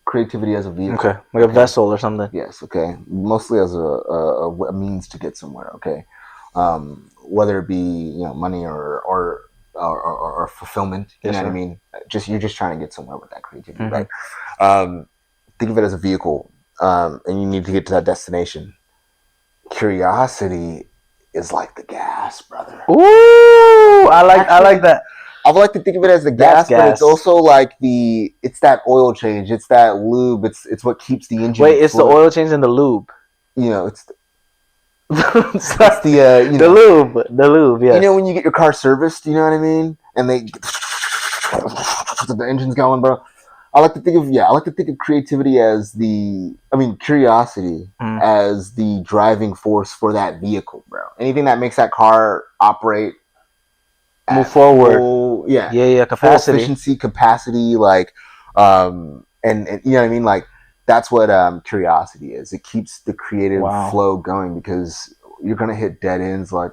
B: Creativity as a vehicle.
A: Okay, like a vessel or something.
B: Yes, okay. Mostly as a means to get somewhere, okay. Whether it be money or or fulfillment. You know what I mean? You're just trying to get somewhere with that creativity, right? Think of it as a vehicle, and you need to get to that destination. Curiosity is like the gas, brother.
A: Ooh, I like that.
B: I would like to think of it as the gas, but it's also like it's that oil change, it's that lube, it's what keeps the engine.
A: Wait, it's the oil change and the lube.
B: You know, it's
A: it's the lube. Yes.
B: You know when you get your car serviced, you know what I mean, and the engine's going, bro. I like to think of creativity as curiosity as the driving force for that vehicle, bro. Anything that makes that car operate,
A: move forward.
B: Capacity, efficiency, capacity, like, and you know what I mean, like that's what curiosity is. It keeps the creative flow going because you're gonna hit dead ends. Like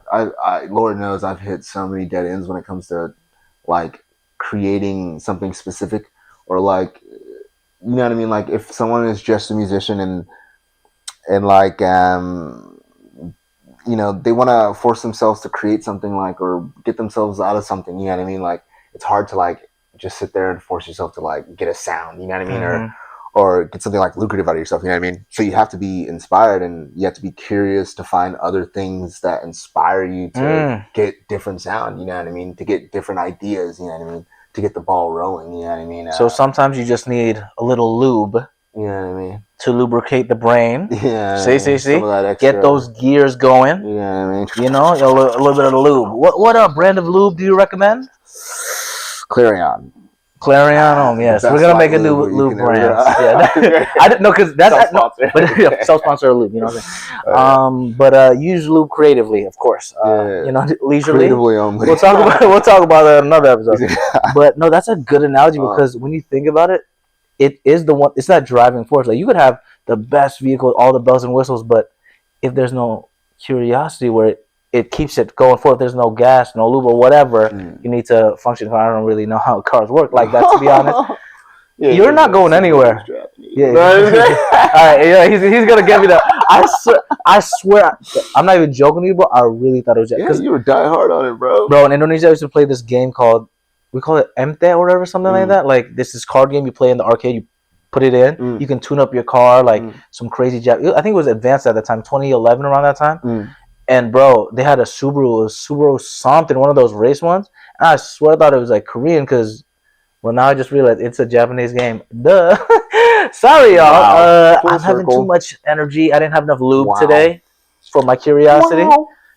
B: Lord knows I've hit so many dead ends when it comes to like creating something specific. Or like, you know what I mean? Like if someone is just a musician and like, they want to force themselves to create something like, or get themselves out of something, you know what I mean? Like it's hard to like just sit there and force yourself to like get a sound, you know what I mean? Or get something like lucrative out of yourself, you know what I mean? So you have to be inspired and you have to be curious to find other things that inspire you to get different sound, you know what I mean? To get different ideas, you know what I mean? To get the ball rolling, you know what I mean?
A: So sometimes you just need a little lube.
B: You know what I mean?
A: To lubricate the brain.
B: Yeah.
A: See. Get those gears going.
B: You know what I mean?
A: You know, a little bit of the lube. What brand of lube do you recommend?
B: Clarion.
A: Yes. We're gonna make a new lube brand. Yeah. I didn't know because that's self-sponsor lube. You know what I'm saying? But use lube creatively, of course. You know, leisurely.
B: Creatively only.
A: We'll talk about that in another episode. But no, that's a good analogy because when you think about it, it is the one. It's that driving force. Like you could have the best vehicle, all the bells and whistles, but if there's no curiosity where it keeps it going forward, there's no gas, no lube, or whatever, you need to function. I don't really know how cars work like that, to be honest. You're not going anywhere. All right, he's gonna get me that. I swear, I'm not even joking with you, bro. I really thought it was
B: because you were die hard on it, bro.
A: Bro, in Indonesia, I used to play this game called, we call it Emte or whatever, something like that. Like this card game you play in the arcade. You put it in, you can tune up your car, like some crazy I think it was advanced at the time, 2011 around that time. And bro, they had a Subaru something, one of those race ones. And I swear I thought it was like Korean because, well, now I just realized it's a Japanese game. Duh. Sorry, y'all. I'm having too much energy. I didn't have enough lube today for my curiosity.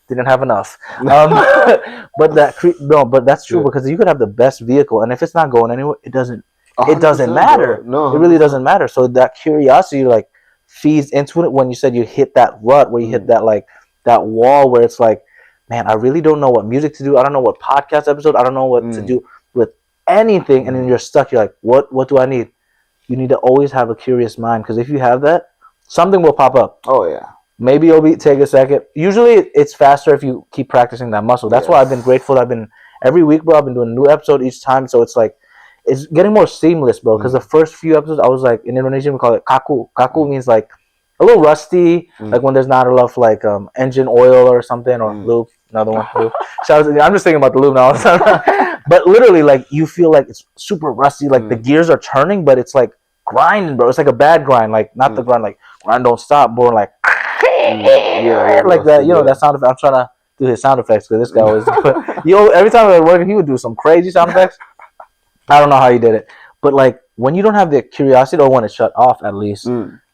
A: Didn't have enough. But that's true because you could have the best vehicle, and if it's not going anywhere, it doesn't matter.
B: No,
A: it really doesn't matter. So that curiosity like feeds into it. When you said you hit that rut, where you hit that like that wall where it's like, man, I really don't know what music to do. I don't know what podcast episode. I don't know what to do with anything. And then you're stuck. You're like, what do I need? You need to always have a curious mind because if you have that, something will pop up.
B: Oh, yeah.
A: Maybe it'll take a second. Usually it's faster if you keep practicing that muscle. That's why I've been grateful. Every week, bro, I've been doing a new episode each time. So it's like, it's getting more seamless, bro. Because the first few episodes, I was like, in Indonesian, we call it kaku. Kaku means like, a little rusty, like when there's not enough like engine oil or something, or lube. Another one, lube. So I'm just thinking about the lube now. But literally, like you feel like it's super rusty. Like the gears are turning, but it's like grinding, bro. It's like a bad grind, like not the grind, like grind don't stop, bro. Like like that. You know that sound effect. I'm trying to do his sound effects because this guy was. Every time we were working, he would do some crazy sound effects. I don't know how he did it, but like when you don't have the curiosity, or when it shut off, at least.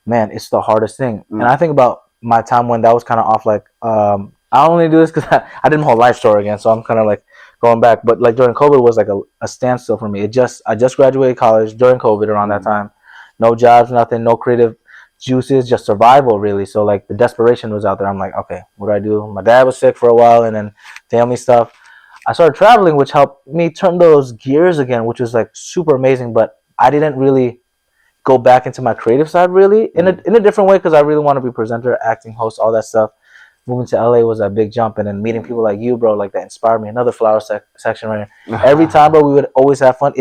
A: Man, it's the hardest thing. And I think about my time when that was kind of off. Like, I only do this because I did my whole life story again, so I'm kind of like going back. But like during COVID, it was like a standstill for me. I just graduated college during COVID around that time. No jobs, nothing, no creative juices, just survival really. So like the desperation was out there. I'm like, okay, what do I do? My dad was sick for a while, and then family stuff. I started traveling, which helped me turn those gears again, which was like super amazing. But I didn't really go back into my creative side really in a different way because I really want to be presenter, acting, host, all that stuff. Moving to LA was a big jump, and then meeting people like you, bro, like that inspired me. Another flower section right here. Every time, bro, we would always have fun.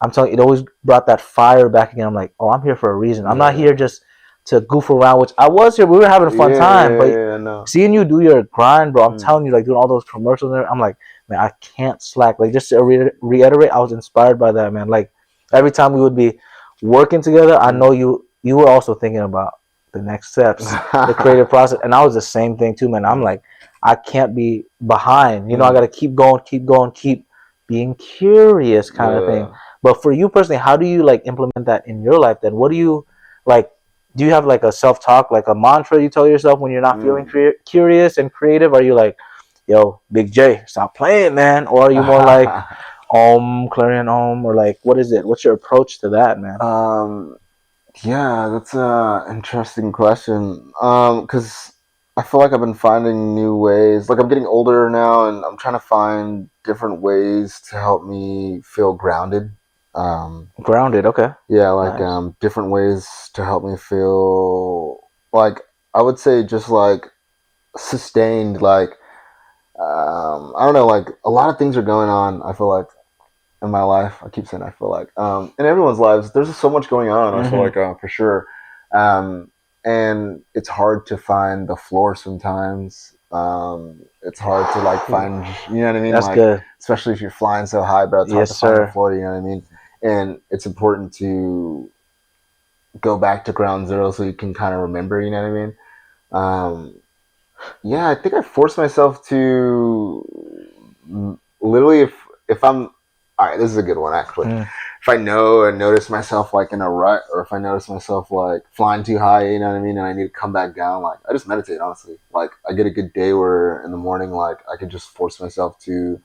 A: I'm telling you, it always brought that fire back again. I'm like, oh, I'm here for a reason. I'm not here just to goof around, which I was here. We were having a fun time, but
B: no.
A: seeing you do your grind, bro, I'm telling you, like doing all those commercials there, I'm like, man, I can't slack. Like just to reiterate, I was inspired by that, man. Like every time we would be working together, I know you were also thinking about the next steps, the creative process, and I was the same thing too, man. I'm like, I can't be behind. You know, I got to keep going, keep being curious, kind of thing. But for you personally, how do you like implement that in your life? Then, what do you like? Do you have like a self-talk, like a mantra you tell yourself when you're not feeling curious and creative? Are you like, yo, Big J, stop playing, man? Or are you more like, clarion or like, what is it? What's your approach to that, man?
B: Yeah, that's a interesting question. Because I feel like I've been finding new ways. Like I'm getting older now, and I'm trying to find different ways to help me feel grounded.
A: Grounded, okay.
B: Yeah, like nice. Different ways to help me feel like I would say just like sustained. Like I don't know, like a lot of things are going on. I feel like in my life, I keep saying I feel like in everyone's lives, there's just so much going on. I feel like for sure, and it's hard to find the floor sometimes. It's hard to like find, you know what I mean?
A: That's
B: like,
A: good,
B: especially if you're flying so high, bro. It's hard to find the floor. You know what I mean? And it's important to go back to ground zero so you can kind of remember. You know what I mean? Yeah, I think I forced myself to literally if I'm all right, this is a good one actually. If I know and notice myself like in a rut, or if I notice myself like flying too high, you know what I mean, and I need to come back down, like I just meditate, honestly. Like I get a good day where in the morning, like I could just force myself to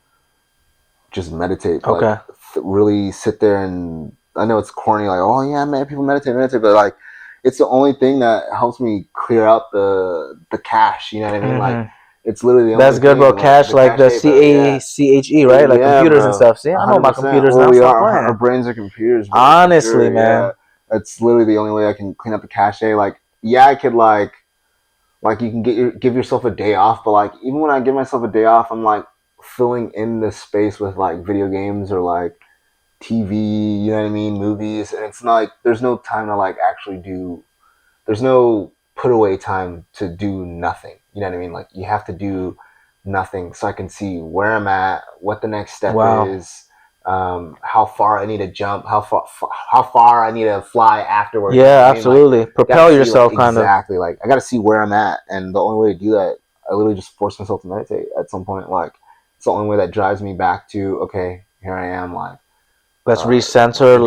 B: just meditate.
A: Okay.
B: Like really sit there, and I know it's corny, like, oh yeah, man, people meditate, but like it's the only thing that helps me clear out the cache, you know what I mean? Like it's literally the only
A: That's good,
B: thing,
A: bro. Cache, like the CACHE, right? Like computers and stuff. See, I know about computers now.
B: Our brains are computers, bro.
A: Honestly, man.
B: Yeah. That's literally the only way I can clean up the cache. Like, yeah, I could like you can give yourself a day off, but like even when I give myself a day off, I'm like filling in the space with like video games or like TV, you know what I mean, movies, and it's not like there's no time to like actually do. There's no put away time to do nothing. You know what I mean? Like you have to do nothing so I can see where I'm at, what the next step is, how far I need to jump, how far I need to fly afterwards.
A: Yeah, you know absolutely. Like, propel yourself,
B: like, exactly. Like I got to see where I'm at, and the only way to do that, I literally just force myself to meditate at some point. Like it's the only way that drives me back to okay, here I am. Like
A: let's recenter.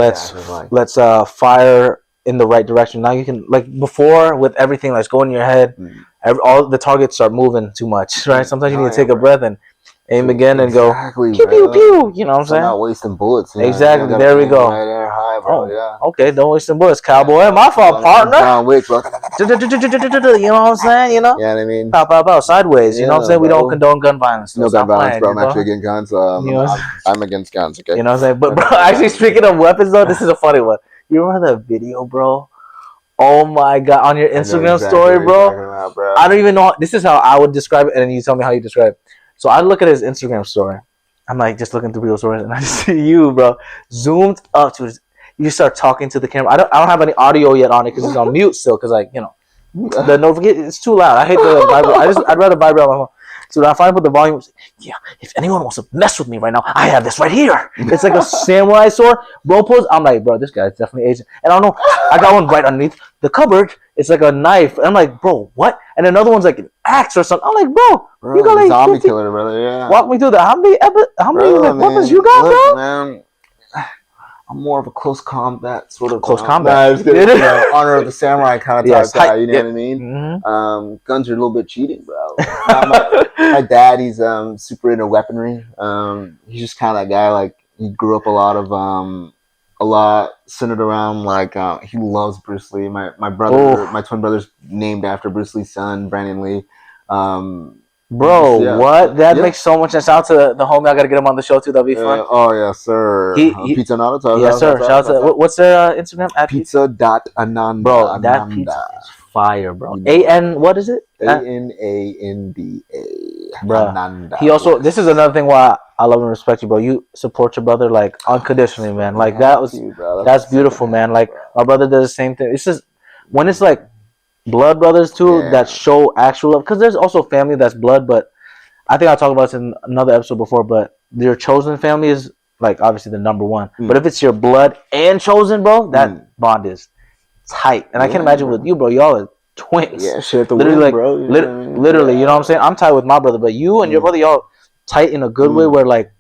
A: Let's fire in the right direction. Now you can, like before with everything that's going in your head, all the targets start moving too much, right? Sometimes you need to take a breath and aim again and go pew pew pew. You know what I'm saying?
B: Not wasting bullets.
A: Exactly. There we go.
B: Right there, high, bro. Yeah.
A: Okay, don't waste some bullets, cowboy. My fault, partner. John Wick, bro. You know what I'm saying? You know?
B: Yeah, what I mean.
A: Pow, sideways. You know what I'm saying? We don't condone gun violence.
B: No gun violence, bro. I'm actually against guns. I'm against guns. Okay.
A: You know what I'm saying? But bro, actually, speaking of weapons, though, this is a funny one. You remember that video, bro? Oh my god, on your Instagram story, bro. I don't even know. This is how I would describe it, and then you tell me how you describe it. So I look at his Instagram story. I'm like just looking through people's stories, and I see you, bro, zoomed up to his. You just start talking to the camera. I don't have any audio yet on it because it's on mute still. Because like the notification it's too loud. I hate the vibrate. I'd rather vibrate on my phone. So I finally put the volume. Yeah, if anyone wants to mess with me right now, I have this right here. It's like a samurai sword. Bro pose. I'm like, bro, this guy's definitely Asian. And I don't know. I got one right underneath the cupboard. It's like a knife. I'm like, bro, what? And another one's like an axe or something. I'm like, bro you got like
B: zombie killer, brother. Yeah.
A: Walk me through that. How many weapons you got, bro? Man.
B: I'm more of a close combat sort of
A: combat.
B: Honor of the samurai kind of type guy. You know what I mean? Mm-hmm. Guns are a little bit cheating, bro. My dad, he's super into weaponry. He's just kind of that guy. Like he grew up a lot centered around like he loves Bruce Lee. My brother, my twin brother's named after Bruce Lee's son, Brandon Lee.
A: Bro, what? That makes so much sense. Shout out to the homie. I gotta get him on the show too. That'll be fun.
B: Oh yes, sir. Pizza Ananda.
A: Yes, sir. Shout out to what's their Instagram? At
B: Pizza.Ananda.
A: Bro, that pizza is fire, bro. AN, what is it?
B: ANANDA.
A: Bro.
B: Ananda.
A: He also. This is another thing why I love and respect you, bro. You support your brother like unconditionally, man. Like that's beautiful, man. Like my brother does the same thing. It's just when it's like blood brothers too that
B: Yeah.
A: show actual love. Because there's also family that's blood, but I think I'll talk about this in another episode before. But your chosen family is like obviously the number one. But if it's your blood and chosen, bro, that bond is tight. And I can imagine with you, bro. Y'all are twins.
B: Yeah, share the
A: Literally,
B: win,
A: like
B: bro. You know what I mean?
A: literally, you know what I'm saying? I'm tight with my brother, but you and your brother, y'all tight in a good way where like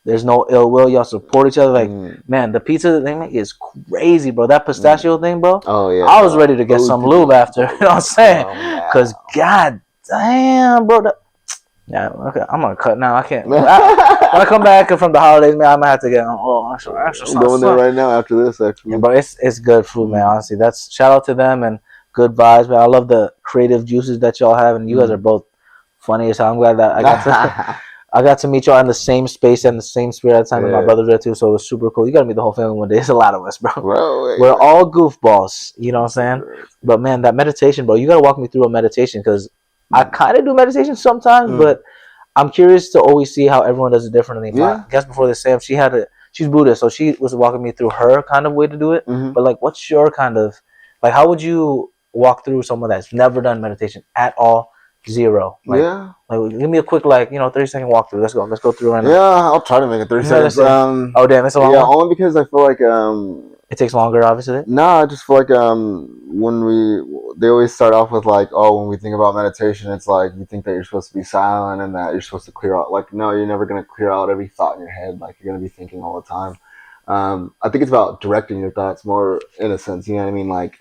A: there's no ill will. Y'all support each other. Like, man, the pizza that they make is crazy, bro. That pistachio thing, bro.
B: Oh yeah.
A: I was ready to get some lube after. You know what I'm saying? Because god damn, bro. Yeah, okay. I'm gonna cut now. I can't. When I come back from the holidays, man, I'm gonna have to get extra.
B: I'm going there right now after this, actually.
A: Yeah, but it's good food, man. Honestly, that's shout out to them and good vibes, man. I love the creative juices that y'all have, and you guys are both funny as hell. I'm glad that I got to meet y'all in the same space and the same spirit at the time, and my brother's there too. So it was super cool. You gotta meet the whole family one day. It's a lot of us, bro. We're all goofballs, you know what I'm saying? But man, that meditation, bro. You gotta walk me through a meditation because I kind of do meditation sometimes, but I'm curious to always see how everyone does it differently. My guest before this, Sam, she's Buddhist, so she was walking me through her kind of way to do it. But like, what's your kind of like? How would you walk through someone that's never done meditation at all, zero? Like, like give me a quick 30-second walkthrough. Let's go through right now.
B: Yeah, I'll try to make it 30 seconds.
A: Oh damn, it's a long one.
B: Only because I feel like
A: it takes longer, obviously.
B: I just feel like they always start off with like, oh, when we think about meditation, it's like you think that you're supposed to be silent and that you're supposed to clear out. Like, no, you're never gonna clear out every thought in your head. Like, you're gonna be thinking all the time. I think it's about directing your thoughts more, in a sense. You know what I mean? Like,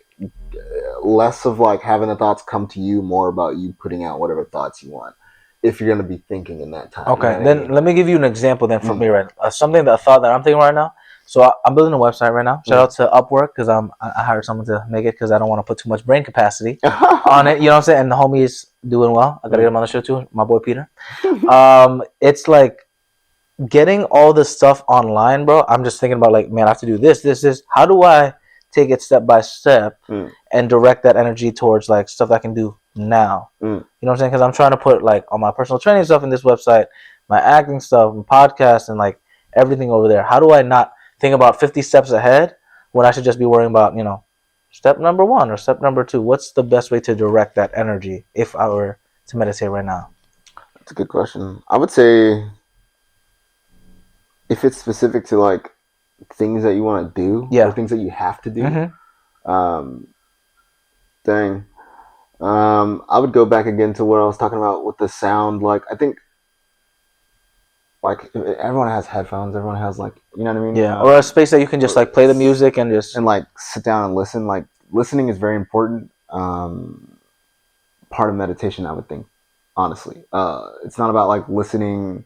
B: less of like having the thoughts come to you, more about you putting out whatever thoughts you want. If you're gonna be thinking in that time.
A: Okay, you know then let me give you an example then for me, right? A thought that I'm thinking right now. So I'm building a website right now. Shout out to Upwork because I hired someone to make it because I don't want to put too much brain capacity on it. You know what I'm saying? And the homie is doing well. I gotta get him on the show too. My boy Peter. It's like getting all this stuff online, bro. I'm just thinking about like, man, I have to do this. How do I take it step by step and direct that energy towards like stuff I can do now? You know what I'm saying? Because I'm trying to put like all my personal training stuff in this website, my acting stuff, and podcast, and like everything over there. How do I not think about 50 steps ahead when I should just be worrying about, step number 1 or step number 2? What's the best way to direct that energy if I were to meditate right now?
B: That's a good question. I would say if it's specific to like things that you want to do or things that you have to do, I would go back again to what I was talking about with the sound. Like, I think like everyone has headphones, everyone has like, you know what I mean?
A: Yeah, or a space that you can just like play the music and just
B: like sit down and listen. Like, listening is very important part of meditation, I would think, honestly. It's not about like listening,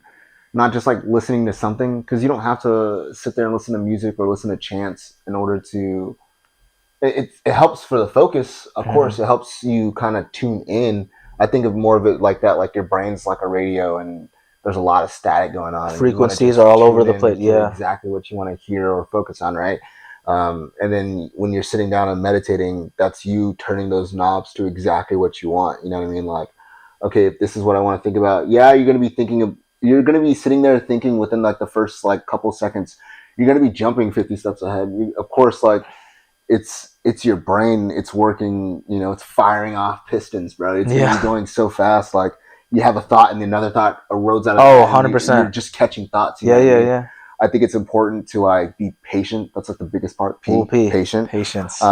B: not just like listening to something, because you don't have to sit there and listen to music or listen to chants in order to it helps for the focus, of course. It helps you kind of tune in. I think of more of it like that, like your brain's like a radio and there's a lot of static going on.
A: Frequencies are all over the place. Yeah,
B: exactly what you want to hear or focus on, right? And then when you're sitting down and meditating, that's you turning those knobs to exactly what you want. You know what I mean? Like, okay, if this is what I want to think about, you're going to be sitting there thinking within like the first like couple seconds, you're going to be jumping 50 steps ahead. Of course, like it's your brain. It's working, it's firing off pistons, bro. It's going so fast. Like, you have a thought and another thought erodes out of
A: it. 100%.
B: You're just catching thoughts.
A: Yeah.
B: I think it's important to like be patient. That's like the biggest part. Patient.
A: Patience.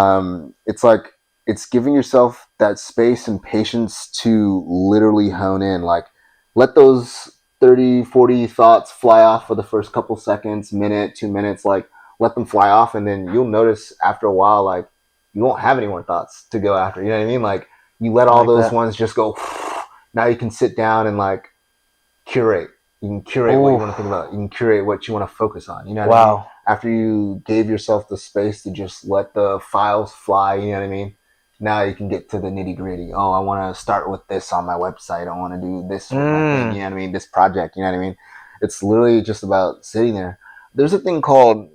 B: It's like, it's giving yourself that space and patience to literally hone in. Like, let those 30, 40 thoughts fly off for the first couple seconds, minute, 2 minutes, like let them fly off. And then you'll notice after a while, like you won't have any more thoughts to go after. You know what I mean? Like, you let all those ones just go. Now you can sit down and like curate. You can curate what you want to think about. You can curate what you want to focus on. You know what I mean? After you gave yourself the space to just let the files fly, you know what I mean? Now you can get to the nitty gritty. Oh, I want to start with this on my website. I want to do this, with my thing, you know what I mean? This project, you know what I mean? It's literally just about sitting there. There's a thing called,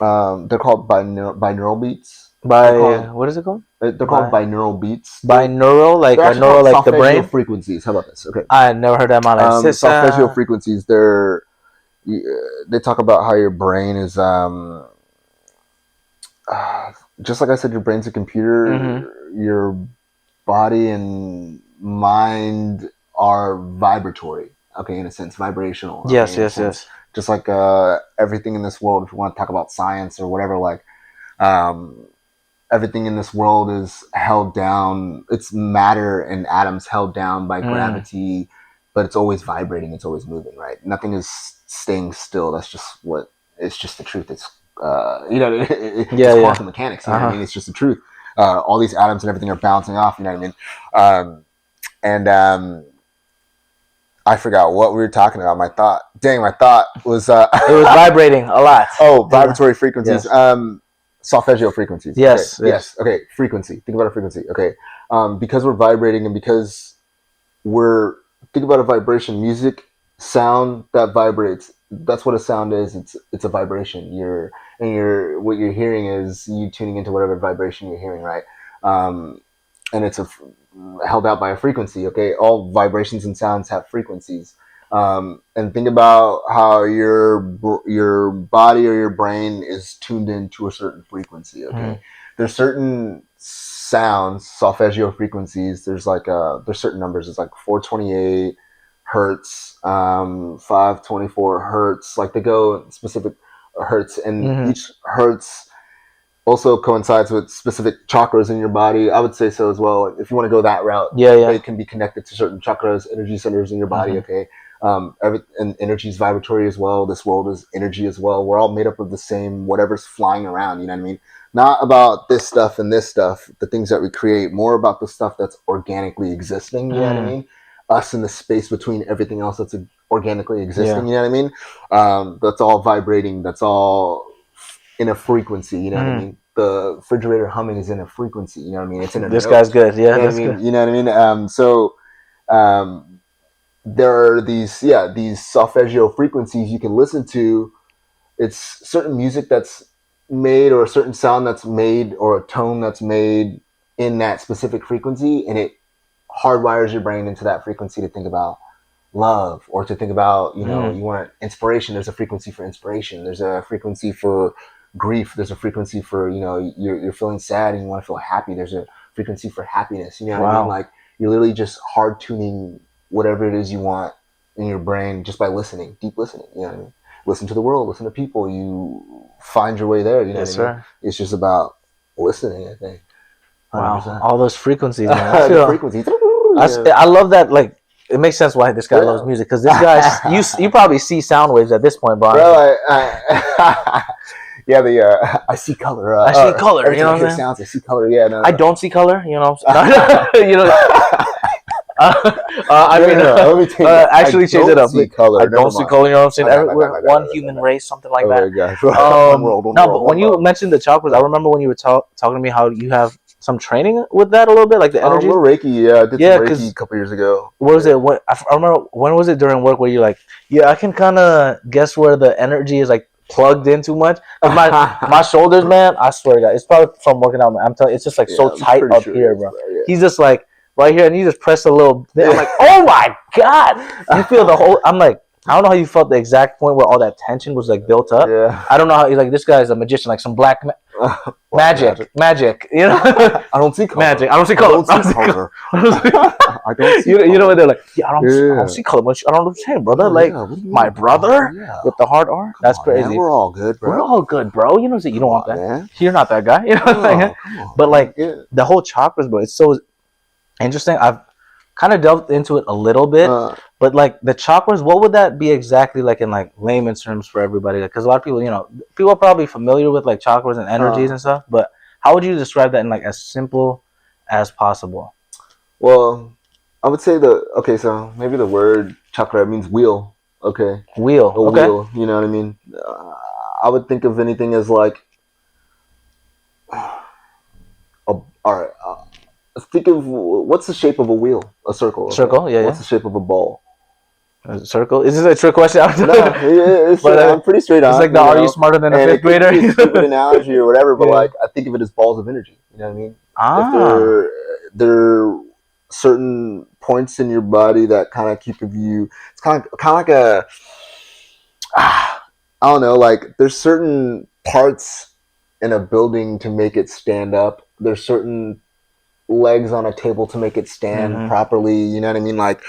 B: they're called binaural beats.
A: What is it called?
B: They're called binaural beats.
A: Binaural, like a neural, like the brain?
B: Frequencies. How about this? Okay.
A: I never heard that in my life.
B: Solfeggio frequencies. They talk about how your brain is, just like I said, your brain's a computer. Your body and mind are vibratory. Okay, in a sense, vibrational. Okay,
A: Yes.
B: Just like everything in this world, if you want to talk about science or whatever, like um, everything in this world is held down. It's matter and atoms held down by gravity, but it's always vibrating. It's always moving, right? Nothing is staying still. That's just what, it's just the truth. It's, it's quantum mechanics. You know what I mean? It's just the truth. All these atoms and everything are bouncing off. You know what I mean? And I forgot what we were talking about. My thought was
A: it was vibrating a lot.
B: Oh, vibratory frequencies. Yes. Solfeggio frequencies.
A: Yes.
B: Okay. Frequency. Think about a frequency. Okay. Because we're vibrating and because think about a vibration, music, sound that vibrates. That's what a sound is. It's a vibration. What you're hearing is you tuning into whatever vibration you're hearing, right? And it's held out by a frequency. Okay. All vibrations and sounds have frequencies. And think about how your body or your brain is tuned into a certain frequency. Okay, there's certain sounds, solfeggio frequencies. There's certain numbers. It's like 428 hertz, 524 hertz. Like they go specific hertz, and each hertz also coincides with specific chakras in your body. I would say so as well. If you want to go that route, they can be connected to certain chakras, energy centers in your body. Okay. And energy is vibratory as well. This world is energy as well. We're all made up of the same whatever's flying around. You know what I mean? Not about this stuff and this stuff, the things that we create. More about the stuff that's organically existing. You know what I mean? Us in the space between everything else that's organically existing. You know what I mean? That's all vibrating. That's all in a frequency. You know what I mean? The refrigerator humming is in a frequency. You know what I mean? It's in a
A: This
B: note.
A: guy's good. Yeah,
B: you know what I mean?
A: Good.
B: You know what I mean? There are these solfeggio frequencies you can listen to. It's certain music that's made, or a certain sound that's made, or a tone that's made in that specific frequency, and it hardwires your brain into that frequency to think about love, or to think about, you want inspiration. There's a frequency for inspiration. There's a frequency for grief. There's a frequency for, you're feeling sad and you want to feel happy. There's a frequency for happiness. You know what I mean? Like, you're literally just hard tuning whatever it is you want in your brain just by listening, deep listening. You know what I mean? Listen to the world, listen to people. You find your way there. You know what I mean? It's just about listening, I think.
A: 100%. Wow, all those frequencies, man.
B: Frequencies.
A: I love that. Like, it makes sense why this guy loves music, because this guy, you probably see sound waves at this point, bro.
B: I see color.
A: I see color. You know what I'm saying?
B: Sounds. I see color. Yeah, no.
A: I don't see color. You know. Let me actually change it up.
B: Color.
A: I don't see color. You know what I'm saying? We're one human race, something like that. But when you mentioned the chakras, I remember when you were talking to me how you have some training with that a little bit, like the energy.
B: Reiki, I did some Reiki a couple years ago.
A: What was it? I remember, when was it during work where you're like, I can kind of guess where the energy is like plugged in too much. My shoulders, man, I swear to God, it's probably from working out, man. I'm telling you, it's just like so tight up here, bro. He's just like right here, and you just press a little bit. I'm like, oh my God. You feel the whole, I'm like, I don't know how you felt the exact point where all that tension was like built up.
B: Yeah.
A: I don't know how he's like, this guy's a magician, like some black magic. You know?
B: I don't see color.
A: Magic. I don't see color.
B: I don't see
A: you know what they're like? I don't see color much. I don't understand, brother. Like, my brother with the hard R. That's crazy.
B: Man, we're all good, bro.
A: We're all good, bro. You know, you don't want that. Man. You're not that guy. You know what I'm saying? But like the whole chakras, bro, it's so interesting. I've kind of delved into it a little bit, but like the chakras, what would that be exactly, like in like layman's terms for everybody? Because a lot of people, people are probably familiar with like chakras and energies and stuff, but how would you describe that in like as simple as possible?
B: Well, I would say so maybe the word chakra means wheel. Okay.
A: Wheel.
B: Wheel. You know what I mean? I would think of anything as like, all right. Think of what's the shape of a wheel? A circle. Okay?
A: Circle, yeah.
B: What's the shape of a ball?
A: A circle? Is this a trick question?
B: No, I'm pretty straight on.
A: It's like the are you smarter than a fifth grader?
B: It could be a stupid analogy or whatever, but like I think of it as balls of energy. You know what I mean? If there are certain points in your body that kind of keep you. It's kind of like a. I don't know. Like there's certain parts in a building to make it stand up. There's certain legs on a table to make it stand properly. You know what I mean? Like,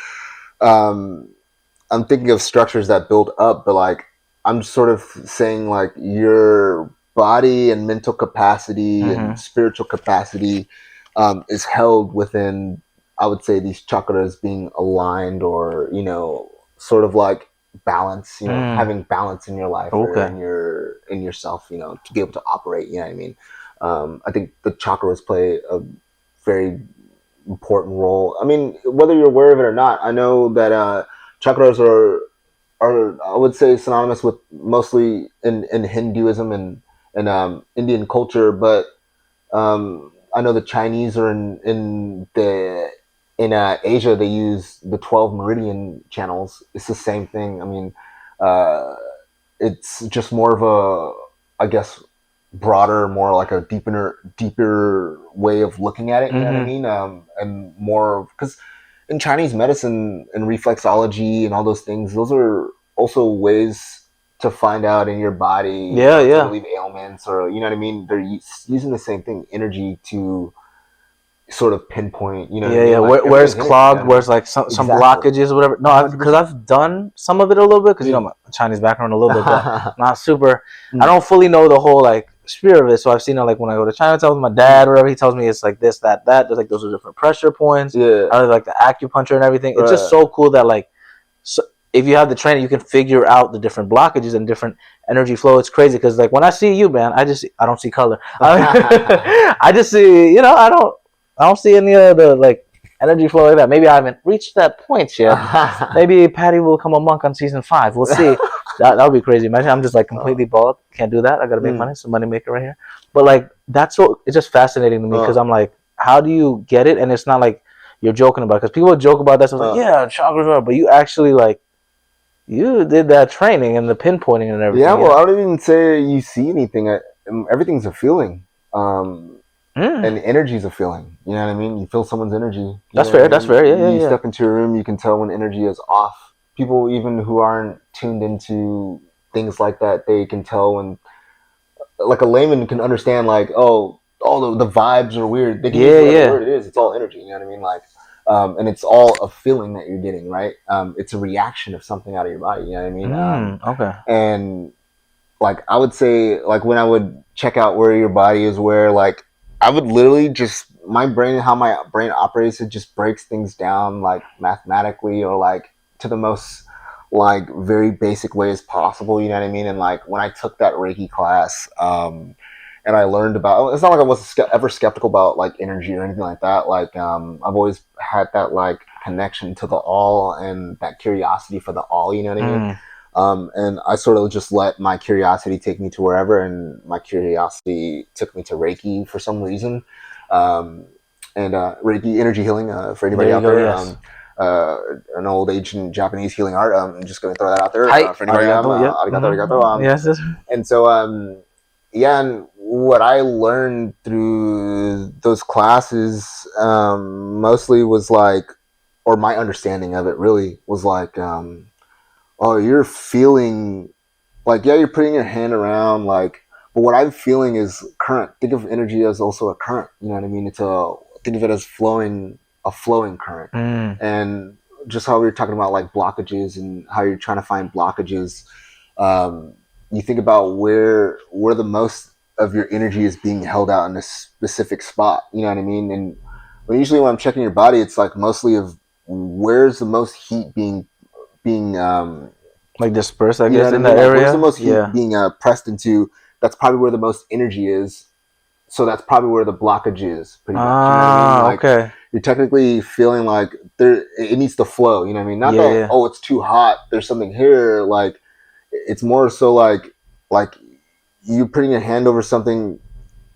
B: I'm thinking of structures that build up, but like I'm sort of saying like your body and mental capacity and spiritual capacity is held within, I would say, these chakras being aligned, or sort of like balance, having balance in your life or in yourself, to be able to operate. You know what I mean? I think the chakras play a very important role. I mean, whether you're aware of it or not, I know that chakras are I would say synonymous with mostly in Hinduism and Indian culture, but I know the Chinese are in Asia. They use the 12 meridian channels. It's the same thing. I mean, it's just more of a, I guess, broader, more like a deeper way of looking at it. You know what I mean? And more because in Chinese medicine and reflexology and all those things, those are also ways to find out in your body, to relieve ailments, or you know what I mean. They're using the same thing, energy, to sort of pinpoint. You know, what I mean? Like,
A: where's clogged, where's like some blockages or whatever. No, because I've done some of it a little bit, because my Chinese background a little bit, but not super. I don't fully know the whole like spirit of it, so I've seen it like when I go to Chinatown with my dad or whatever. He tells me it's like this, that. There's like those are different pressure points. I really like the acupuncture and everything. It's just so cool that like, so if you have the training, you can figure out the different blockages and different energy flow. It's crazy because like when I see you, man, I don't see color. I just see, I don't see any of the like energy flow like that. Maybe I haven't reached that point yet. Maybe Patty will become a monk on season 5. We'll see. That would be crazy. Imagine I'm just like completely bald. Can't do that. I gotta make money. Some money maker right here. But like it's just fascinating to me because I'm like, how do you get it? And it's not like you're joking about it, because people joke about that. So like, yeah, chakras are, but you actually like you did that training and the pinpointing and everything.
B: Yeah, well, I don't even say you see anything. Everything's a feeling. And energy is a feeling. You know what I mean? You feel someone's energy.
A: That's fair. That's fair. Yeah,
B: you step into a room, you can tell when energy is off. People even who aren't tuned into things like that, they can tell when, like a layman can understand, like, oh, all the vibes are weird. They can use whatever word it is. It's all energy. You know what I mean? Like, and it's all a feeling that you're getting, right? It's a reaction of something out of your body. You know what I mean?
A: Okay.
B: And like I would say, like when I would check out where your body is, where like I would literally just how my brain operates, it just breaks things down like mathematically, or like to the most like very basic way as possible. You know what I mean? And like when I took that Reiki class, and I learned about, it's not like I was ever skeptical about like energy or anything like that. Like I've always had that like connection to the all and that curiosity for the all. You know what I mean? And I sort of just let my curiosity take me to wherever, and my curiosity took me to Reiki for some reason. And Reiki, energy healing, for anybody out there.
A: Yes.
B: An old ancient Japanese healing art. I'm just going to throw that out there for anybody. Arigato.
A: Yes.
B: And so, and what I learned through those classes mostly was like, or my understanding of it really was like, oh, you're feeling like, yeah, you're putting your hand around, like, but what I'm feeling is current. Think of energy as also a current. You know what I mean? Think of it as a flowing current. And just how we were talking about like blockages and how you're trying to find blockages, you think about where the most of your energy is being held out in a specific spot. You know what I mean? And usually when I'm checking your body, it's like mostly of where's the most heat being
A: like dispersed, I guess, in that area.
B: Where's the most heat being pressed into? That's probably where the most energy is. So that's probably where the blockage is, pretty much. You know what I mean? Like,
A: okay.
B: You're technically feeling like it needs to flow. You know what I mean? Not that oh, it's too hot, there's something here. Like, it's more so like you putting your hand over something,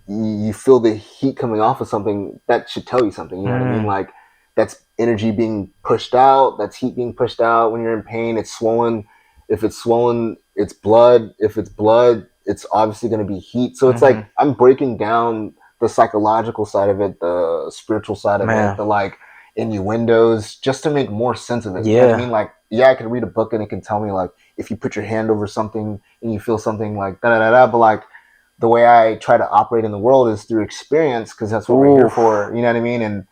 B: you feel the heat coming off of something. That should tell you something. You know what I mean? Like, that's energy being pushed out. That's heat being pushed out. When you're in pain, it's swollen. If it's swollen, it's blood. If it's blood, it's obviously going to be heat. So it's like I'm breaking down the psychological side of it, the spiritual side of it, the like innuendos, just to make more sense of it. You know what I mean? Like, yeah, I can read a book and it can tell me like if you put your hand over something and you feel something like da da da da, but like the way I try to operate in the world is through experience, because that's what we're here for. You know what I mean?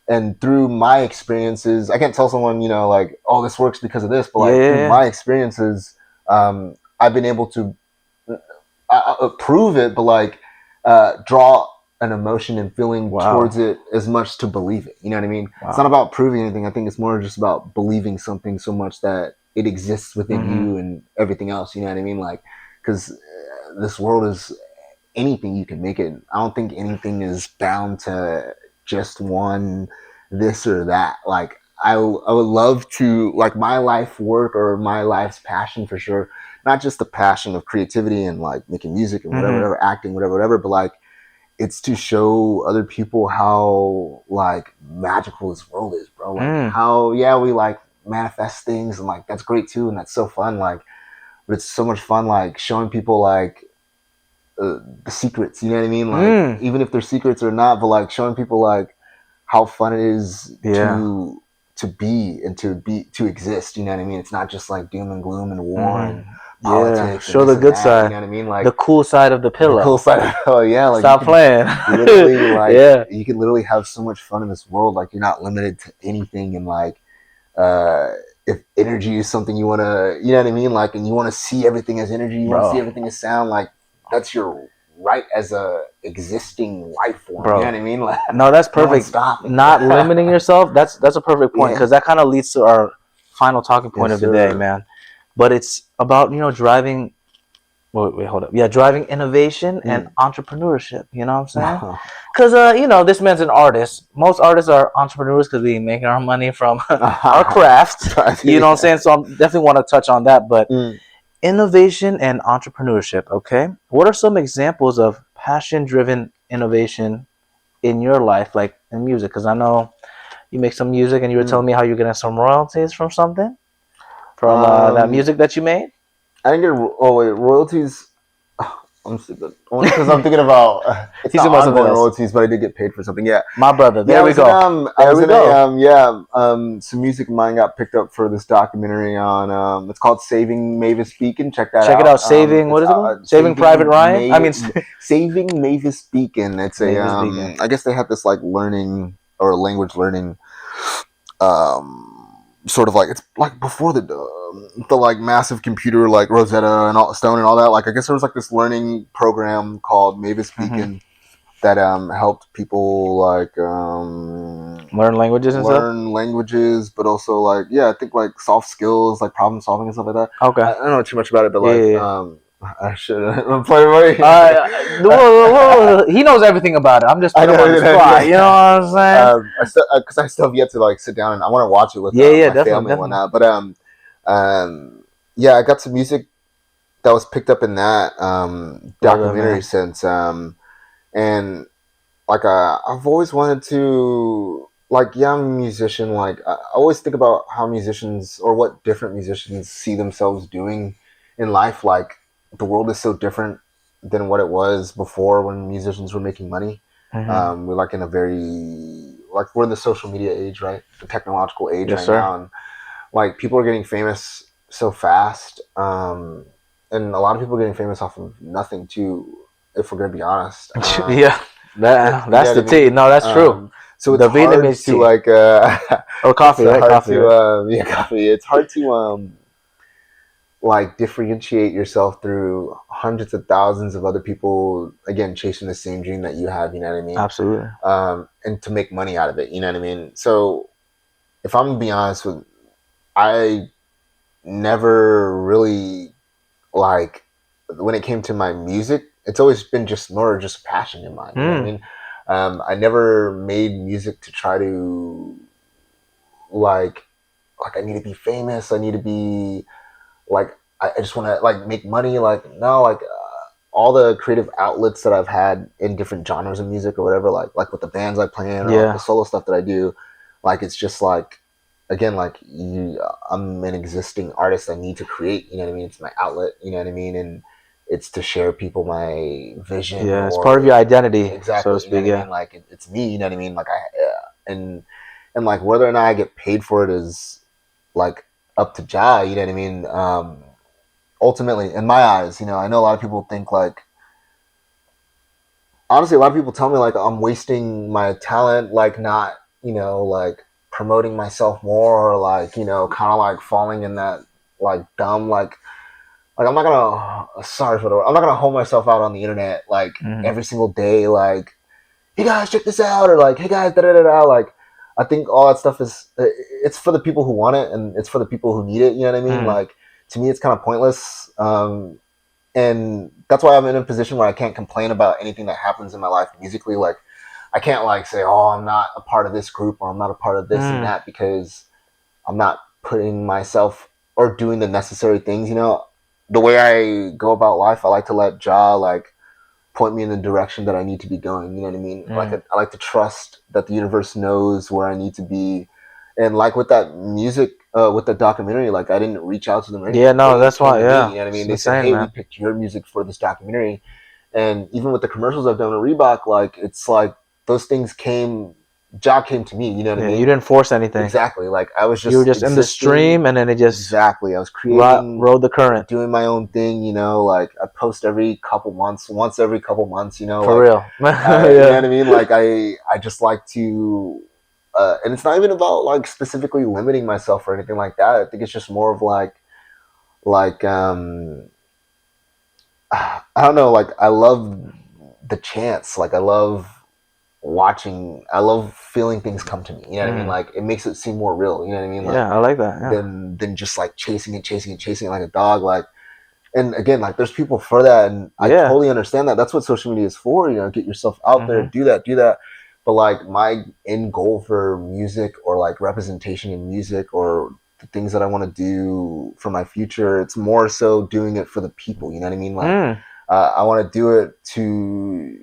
B: And through my experiences, I can't tell someone, like, oh, this works because of this, but like through my experiences, I've been able to prove it, but like draw an emotion and feeling towards it as much to believe it. You know what I mean? It's not about proving anything. I think it's more just about believing something so much that it exists within you and everything else. You know what I mean? Like, because this world is anything you can make it. I don't think anything is bound to just one this or that. Like, I would love to, like, my life work or my life's passion for sure, not just the passion of creativity and like making music and whatever, acting, whatever, but like it's to show other people how like magical this world is, bro. Like how, we like manifest things, and like that's great too, and that's so fun. Like, but it's so much fun like showing people like the secrets. You know what I mean? Like even if they're secrets or not, but like showing people like how fun it is to be and to exist. You know what I mean? It's not just like doom and gloom and war and politics.
A: Show the good side.
B: You know what I mean? Like
A: the cool side of the pillow.
B: The cool side. Oh yeah. Like,
A: stop playing.
B: Literally, like you can literally have so much fun in this world. Like, you're not limited to anything, and like if energy is something you want to, you know what I mean? Like, and you want to see everything as energy, you want to see everything as sound. Like, that's your right as a existing life form. Bro. You know what I mean? Like,
A: no, that's perfect. Not limiting yourself. That's a perfect point, because that kind of leads to our final talking point of the day, man. But it's about, driving. Wait, hold up. Yeah, driving innovation and entrepreneurship. You know what I'm saying? Because this man's an artist. Most artists are entrepreneurs because we making our money from our craft. You know what I'm saying? So I definitely want to touch on that. But innovation and entrepreneurship. Okay, what are some examples of passion-driven innovation in your life, like in music? Because I know you make some music, and you were telling me how you're getting some royalties from something. From that music that you made?
B: I didn't get royalties. I'm stupid. Because I'm thinking about it's not ongoing royalties, but I did get paid for something. Yeah,
A: my brother. There we go.
B: Some music of mine got picked up for this documentary on. It's called Saving Mavis Beacon. Check that out.
A: Check it out. Saving what is it called? Saving Private Ryan.
B: Saving Mavis Beacon. It's I guess they have this like learning or language learning. Sort of like, it's like before the like massive computer like Rosetta and Stone and all that. Like, I guess there was like this learning program called Mavis Beacon that helped people like
A: learn languages and
B: learn languages, but also like I think like soft skills, like problem solving and stuff like that.
A: Okay,
B: I don't know too much about it, but I should play
A: he knows everything about it. I'm just putting him on the spot. You know what I'm
B: saying? Because I still have yet to like sit down and I want to watch it with my family and whatnot. But I got some music that was picked up in that documentary since and like I've always wanted to, like, I'm a musician. Like, I always think about how musicians, or what different musicians see themselves doing in life. Like, the world is so different than what it was before when musicians were making money. We're like in a very, like, we're in the social media age, right? The technological age now. And like, people are getting famous so fast. And a lot of people are getting famous off of nothing too, if we're going to be honest.
A: That's the tea. No, that's true.
B: So it's the Vietnamese tea. Like,
A: or coffee, right? Coffee.
B: Coffee. It's hard to, like, differentiate yourself through hundreds of thousands of other people, again, chasing the same dream that you have, you know what I mean?
A: Absolutely.
B: And to make money out of it, you know what I mean? So if I'm going to be honest I never really, like, when it came to my music, it's always been just more just a passion in mine, you know what I mean? I never made music to try to, like, I need to be famous, I need to be, like, I just want to, like, make money. Like, no, like, all the creative outlets that I've had in different genres of music or whatever, like with the bands I play in, or like the solo stuff that I do, like, it's just like, again, like, I'm an existing artist. I need to create, you know what I mean? It's my outlet, you know what I mean? And it's to share people my vision.
A: Yeah, it's part of your identity,
B: exactly,
A: so to speak.
B: You know what I mean? Like, it's me, you know what I mean? Like, and like, whether or not I get paid for it is, like, up to Ja, you know what I mean? Ultimately, in my eyes, I know a lot of people think, like, honestly, a lot of people tell me like I'm wasting my talent, like not, like promoting myself more, or like, kind of like falling in that like dumb, like I'm not gonna, sorry for the word, I'm not gonna hold myself out on the internet like every single day, like, hey guys, check this out, or like, hey guys, da da da da. Like, I think all that stuff is, it's for the people who want it, and it's for the people who need it. You know what I mean? Like, to me, it's kind of pointless. And that's why I'm in a position where I can't complain about anything that happens in my life musically. Like, I can't like say, oh, I'm not a part of this group, or I'm not a part of this and that, because I'm not putting myself or doing the necessary things. The way I go about life, I like to let Jah like point me in the direction that I need to be going. You know what I mean? I like to trust that the universe knows where I need to be. And like with that music, with the documentary, like I didn't reach out to them or anything.
A: Yeah, no,
B: They
A: that's
B: came
A: why.
B: to me,
A: Yeah,
B: you know what I mean?
A: it's
B: They said,
A: insane,
B: hey, we
A: man.
B: picked your music for this documentary. And even with the commercials I've done with Reebok, like it's like those things Jah came to me, you know what I
A: Yeah,
B: mean?
A: you didn't force anything.
B: Exactly. Like I was
A: You were
B: just
A: just in the stream, and then it just
B: exactly. I was creating,
A: rode the current.
B: doing my own thing, like I post every couple months, once every couple months,
A: For
B: like
A: real.
B: you know what I mean? Like I just like to, and it's not even about like specifically limiting myself or anything like that. I think it's just more of like I don't know, like I love the chance, like I love I love feeling things come to me. You know what I mean? Like it makes it seem more real. You know what I mean? Like,
A: yeah, I like that. Yeah.
B: Than just like chasing it like a dog. Like, and again, like there's people for that, and I totally understand that. That's what social media is for. Get yourself out there, do that. But like my end goal for music, or like representation in music, or the things that I want to do for my future, it's more so doing it for the people. You know what I mean? Like I want to do it to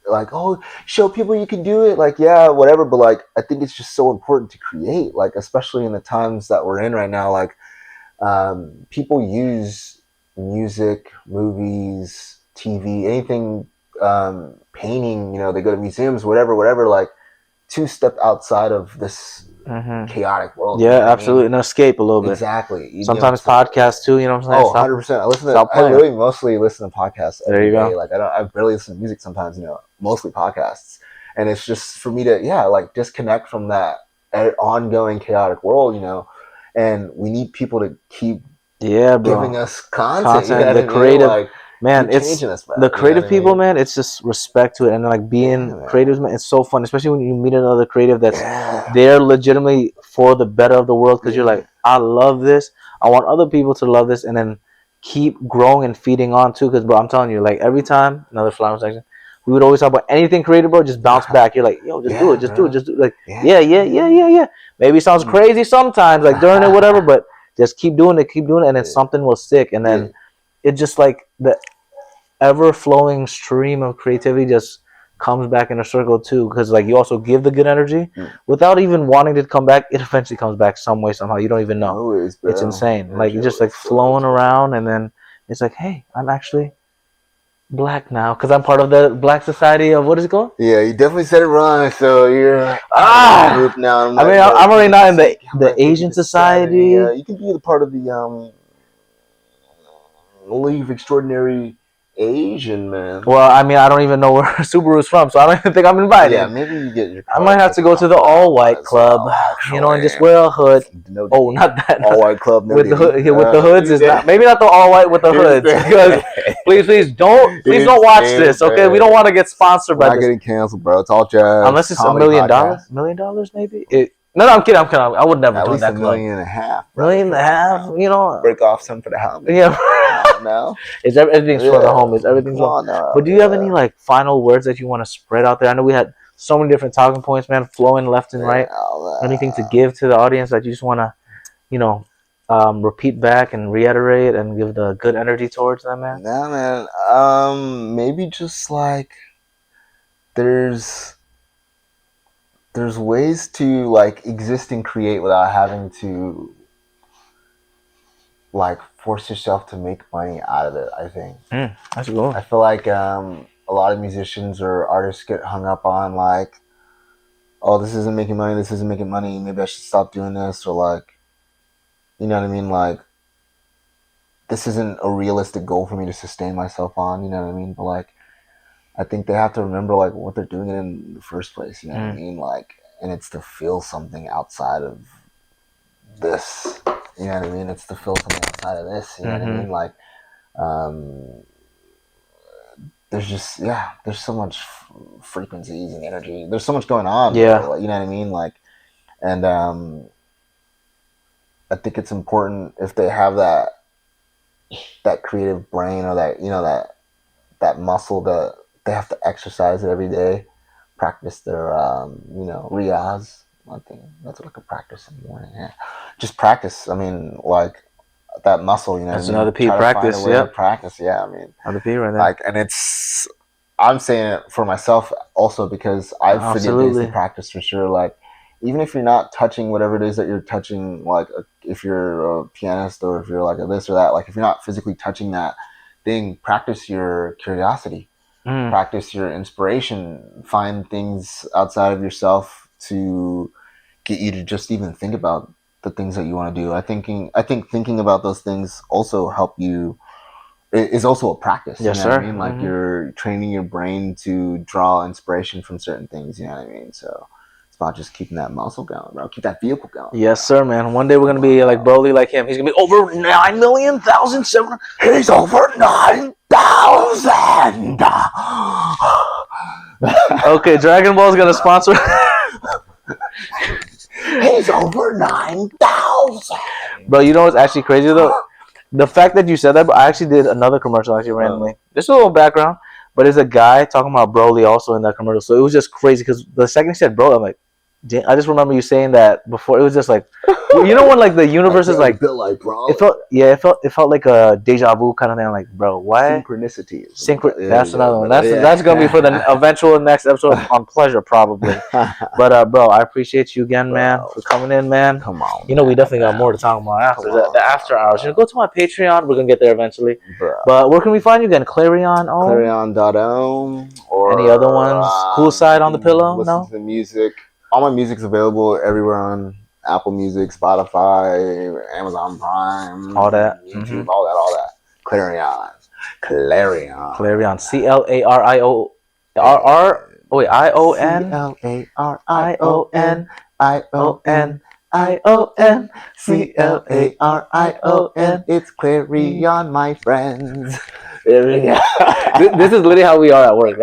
B: like, oh, show people you can do it, like, yeah, whatever. But like I think it's just so important to create, like especially in the times that we're in right now. Like people use music, movies, TV, anything, painting, they go to museums, whatever, like to step outside of this chaotic world.
A: Yeah, absolutely. And escape a little bit.
B: Exactly.
A: Sometimes podcasts too, you know what I'm saying?
B: Oh, 100%. I literally mostly listen to podcasts every day. Like I barely listen to music sometimes, mostly podcasts. And it's just for me to, like disconnect from that ongoing chaotic world, and we need people to keep giving us content. You know
A: the creative,
B: like,
A: man, it's
B: us,
A: the creative people, man. It's just respect to it, and like being creatives, man. It's so fun, especially when you meet another creative that's there legitimately for the better of the world. Because you're like, I love this. I want other people to love this, and then keep growing and feeding on too. Because bro, I'm telling you, like every time another flower section, we would always talk about anything creative, bro. Just bounce back. You're like, yo, just do it, just do it, just do it. Like, yeah. Maybe it sounds crazy sometimes, like during it, whatever, but just keep doing it, and then something will stick, and then it just like the ever-flowing stream of creativity just comes back in a circle too, because like you also give the good energy without even wanting to come back. It eventually comes back some way, somehow. You don't even know.
B: Always,
A: it's insane. Like you're just like flowing around, and then it's like, hey, I'm actually black now because I'm part of the Black Society of, what is it called?
B: Yeah, you definitely said it wrong. So you're group now.
A: I'm already not in the Asian Society.
B: You can be the part of the League of Extraordinary Asian Man.
A: Well, I mean, I don't even know where Subaru's from, so I don't even think I'm invited.
B: Yeah, maybe you get your.
A: I might have to go to the all-white club, and just wear a hood. Oh, not that
B: all-white club.
A: With the hood, with the hoods is not. Maybe not the all-white with the hoods. Because please don't watch this. Okay, we don't want to get sponsored by this.
B: Not getting canceled, bro. It's all jazz.
A: Unless it's $1 million. $1 million, maybe. No, I'm kidding. I would never join that club.
B: $1.5
A: million. $1.5 million.
B: Break off some for the helmet.
A: Yeah.
B: No.
A: Everything's for the homies. Everything's for. But do you have any like final words that you want to spread out there? I know we had so many different talking points, man, flowing left and right. Anything to give to the audience that you just want to, repeat back and reiterate and give the good energy towards them, man?
B: Nah, man. Maybe just like there's ways to like exist and create without having to like force yourself to make money out of it. I think
A: that's cool.
B: I feel like a lot of musicians or artists get hung up on like, oh, this isn't making money, maybe I should stop doing this, or like, you know what I mean, like this isn't a realistic goal for me to sustain myself on, you know what I mean? But like I think they have to remember like what they're doing in the first place. You know what I
A: Mm.
B: mean? Like, and it's to feel something outside of this. You know what I mean? It's to feel something outside of this. You know what I mean? Like, there's just there's so much frequencies and energy. There's so much going on.
A: Yeah.
B: Bro. You know what I mean? Like, and I think it's important if they have that creative brain or that that muscle that they have to exercise it every day, practice their riyaz. I think that's what I could practice in the morning. Yeah, just practice. I mean, like that muscle. You know,
A: That's
B: what I mean?
A: another P.
B: Try to
A: Practice.
B: find a way
A: Yeah.
B: to practice. Yeah, I mean,
A: Another P right there.
B: like, and it's. I'm saying it for myself also because I've
A: Absolutely.
B: days to practice for sure. Like, even if you're not touching whatever it is that you're touching, like if you're a pianist or if you're like a this or that, like if you're not physically touching that thing, practice your curiosity, practice your inspiration, find things outside of yourself to get you to just even think about the things that you want to do. I think thinking about those things also help you. Is also a practice.
A: Yes,
B: you know
A: sir.
B: what I mean? Like you're training your brain to draw inspiration from certain things. You know what I mean? So it's about just keeping that muscle going, bro. Keep that vehicle going.
A: Yes, sir, man. One day we're gonna be like Broly, like him. He's gonna be over 9,000,700.
B: He's over 9,000.
A: Okay, Dragon Ball's gonna sponsor.
B: He's over 9,000.
A: Bro, you know what's actually crazy though? The fact that you said that, but I actually did another commercial actually randomly. Just a little background, but it's a guy talking about Broly also in that commercial. So it was just crazy because the second he said bro, I'm like, I just remember you saying that before. It was just like, you know when like the universe is like,
B: like bro.
A: it felt like a deja vu kind of thing. I'm like, bro, why?
B: Synchronicity.
A: That's another one. That's gonna be for the eventual next episode on pleasure probably. But bro, I appreciate you again, man, for coming in, man.
B: Come on.
A: You know we definitely got more to talk about after the after hours. You know, go to my Patreon. We're gonna get there eventually.
B: Bro.
A: But where can we find you again? Clarion.
B: Clarion.om or
A: any other ones? Cool Side on the Pillow.
B: Listen to the music. All my music's available everywhere on Apple Music, Spotify, Amazon Prime,
A: all that,
B: YouTube, all that. Clarion.
A: Clarion. CLARION.
B: CLARION. It's Clarion, my friends.
A: This is literally how we are at work.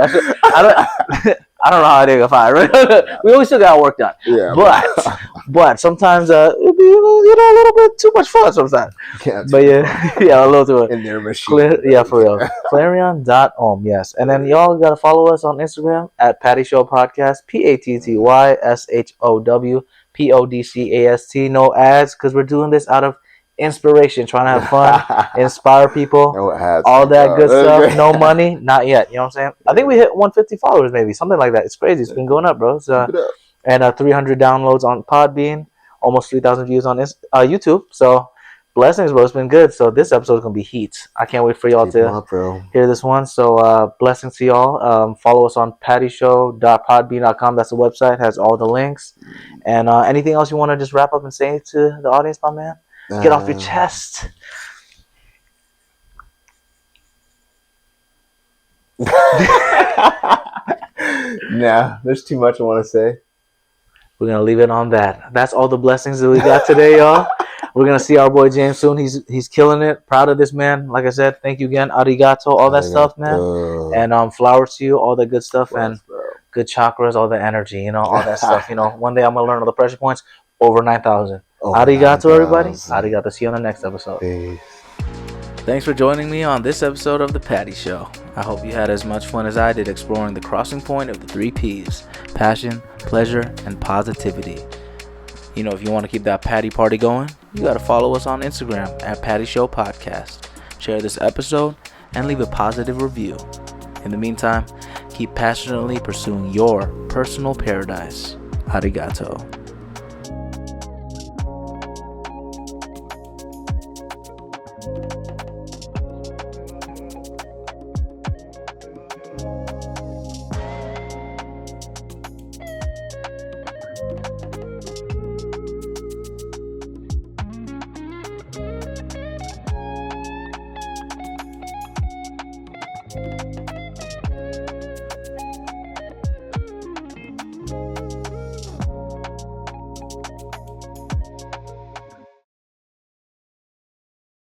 A: I don't know how I did fired. Right? We always still got our work done.
B: Yeah,
A: but sometimes it'd be a little bit too much fun sometimes. But a little too much.
B: In their machine.
A: For real. Clarion.om, yes. And then y'all gotta follow us on Instagram at Patty Show Podcast, PattyShowPodcast. No ads, because we're doing this out of inspiration, trying to have fun, inspire people, all that good stuff. No money, not yet. You know what I'm saying? I think we hit 150 followers, maybe something like that. It's crazy. It's been going up, bro. And 300 downloads on PodBean, almost 3,000 views on YouTube. So blessings, bro. It's been good. So this episode is gonna be heat. I can't wait for y'all to hear this one. So blessings to y'all. Follow us on pattyshow.podbean.com. That's the website. Has all the links. And anything else you want to just wrap up and say to the audience, my man? Get off your chest.
B: Nah, there's too much I want to say.
A: We're going to leave it on that. That's all the blessings that we got today, y'all. We're going to see our boy James soon. He's killing it. Proud of this man. Like I said, thank you again. Arigato, all that stuff, man. And flowers to you, all the good stuff. And good chakras, all the energy, all that stuff. One day I'm going to learn all the pressure points. Over 9,000. Arigato, everybody. Arigato. See you on the next episode.
B: Peace.
A: Thanks for joining me on this episode of The Patty Show. I hope you had as much fun as I did exploring the crossing point of the 3 Ps: passion, pleasure, and positivity. If you want to keep that Patty party going, you got to follow us on Instagram at Patty Show Podcast. Share this episode and leave a positive review. In the meantime, keep passionately pursuing your personal paradise. Arigato.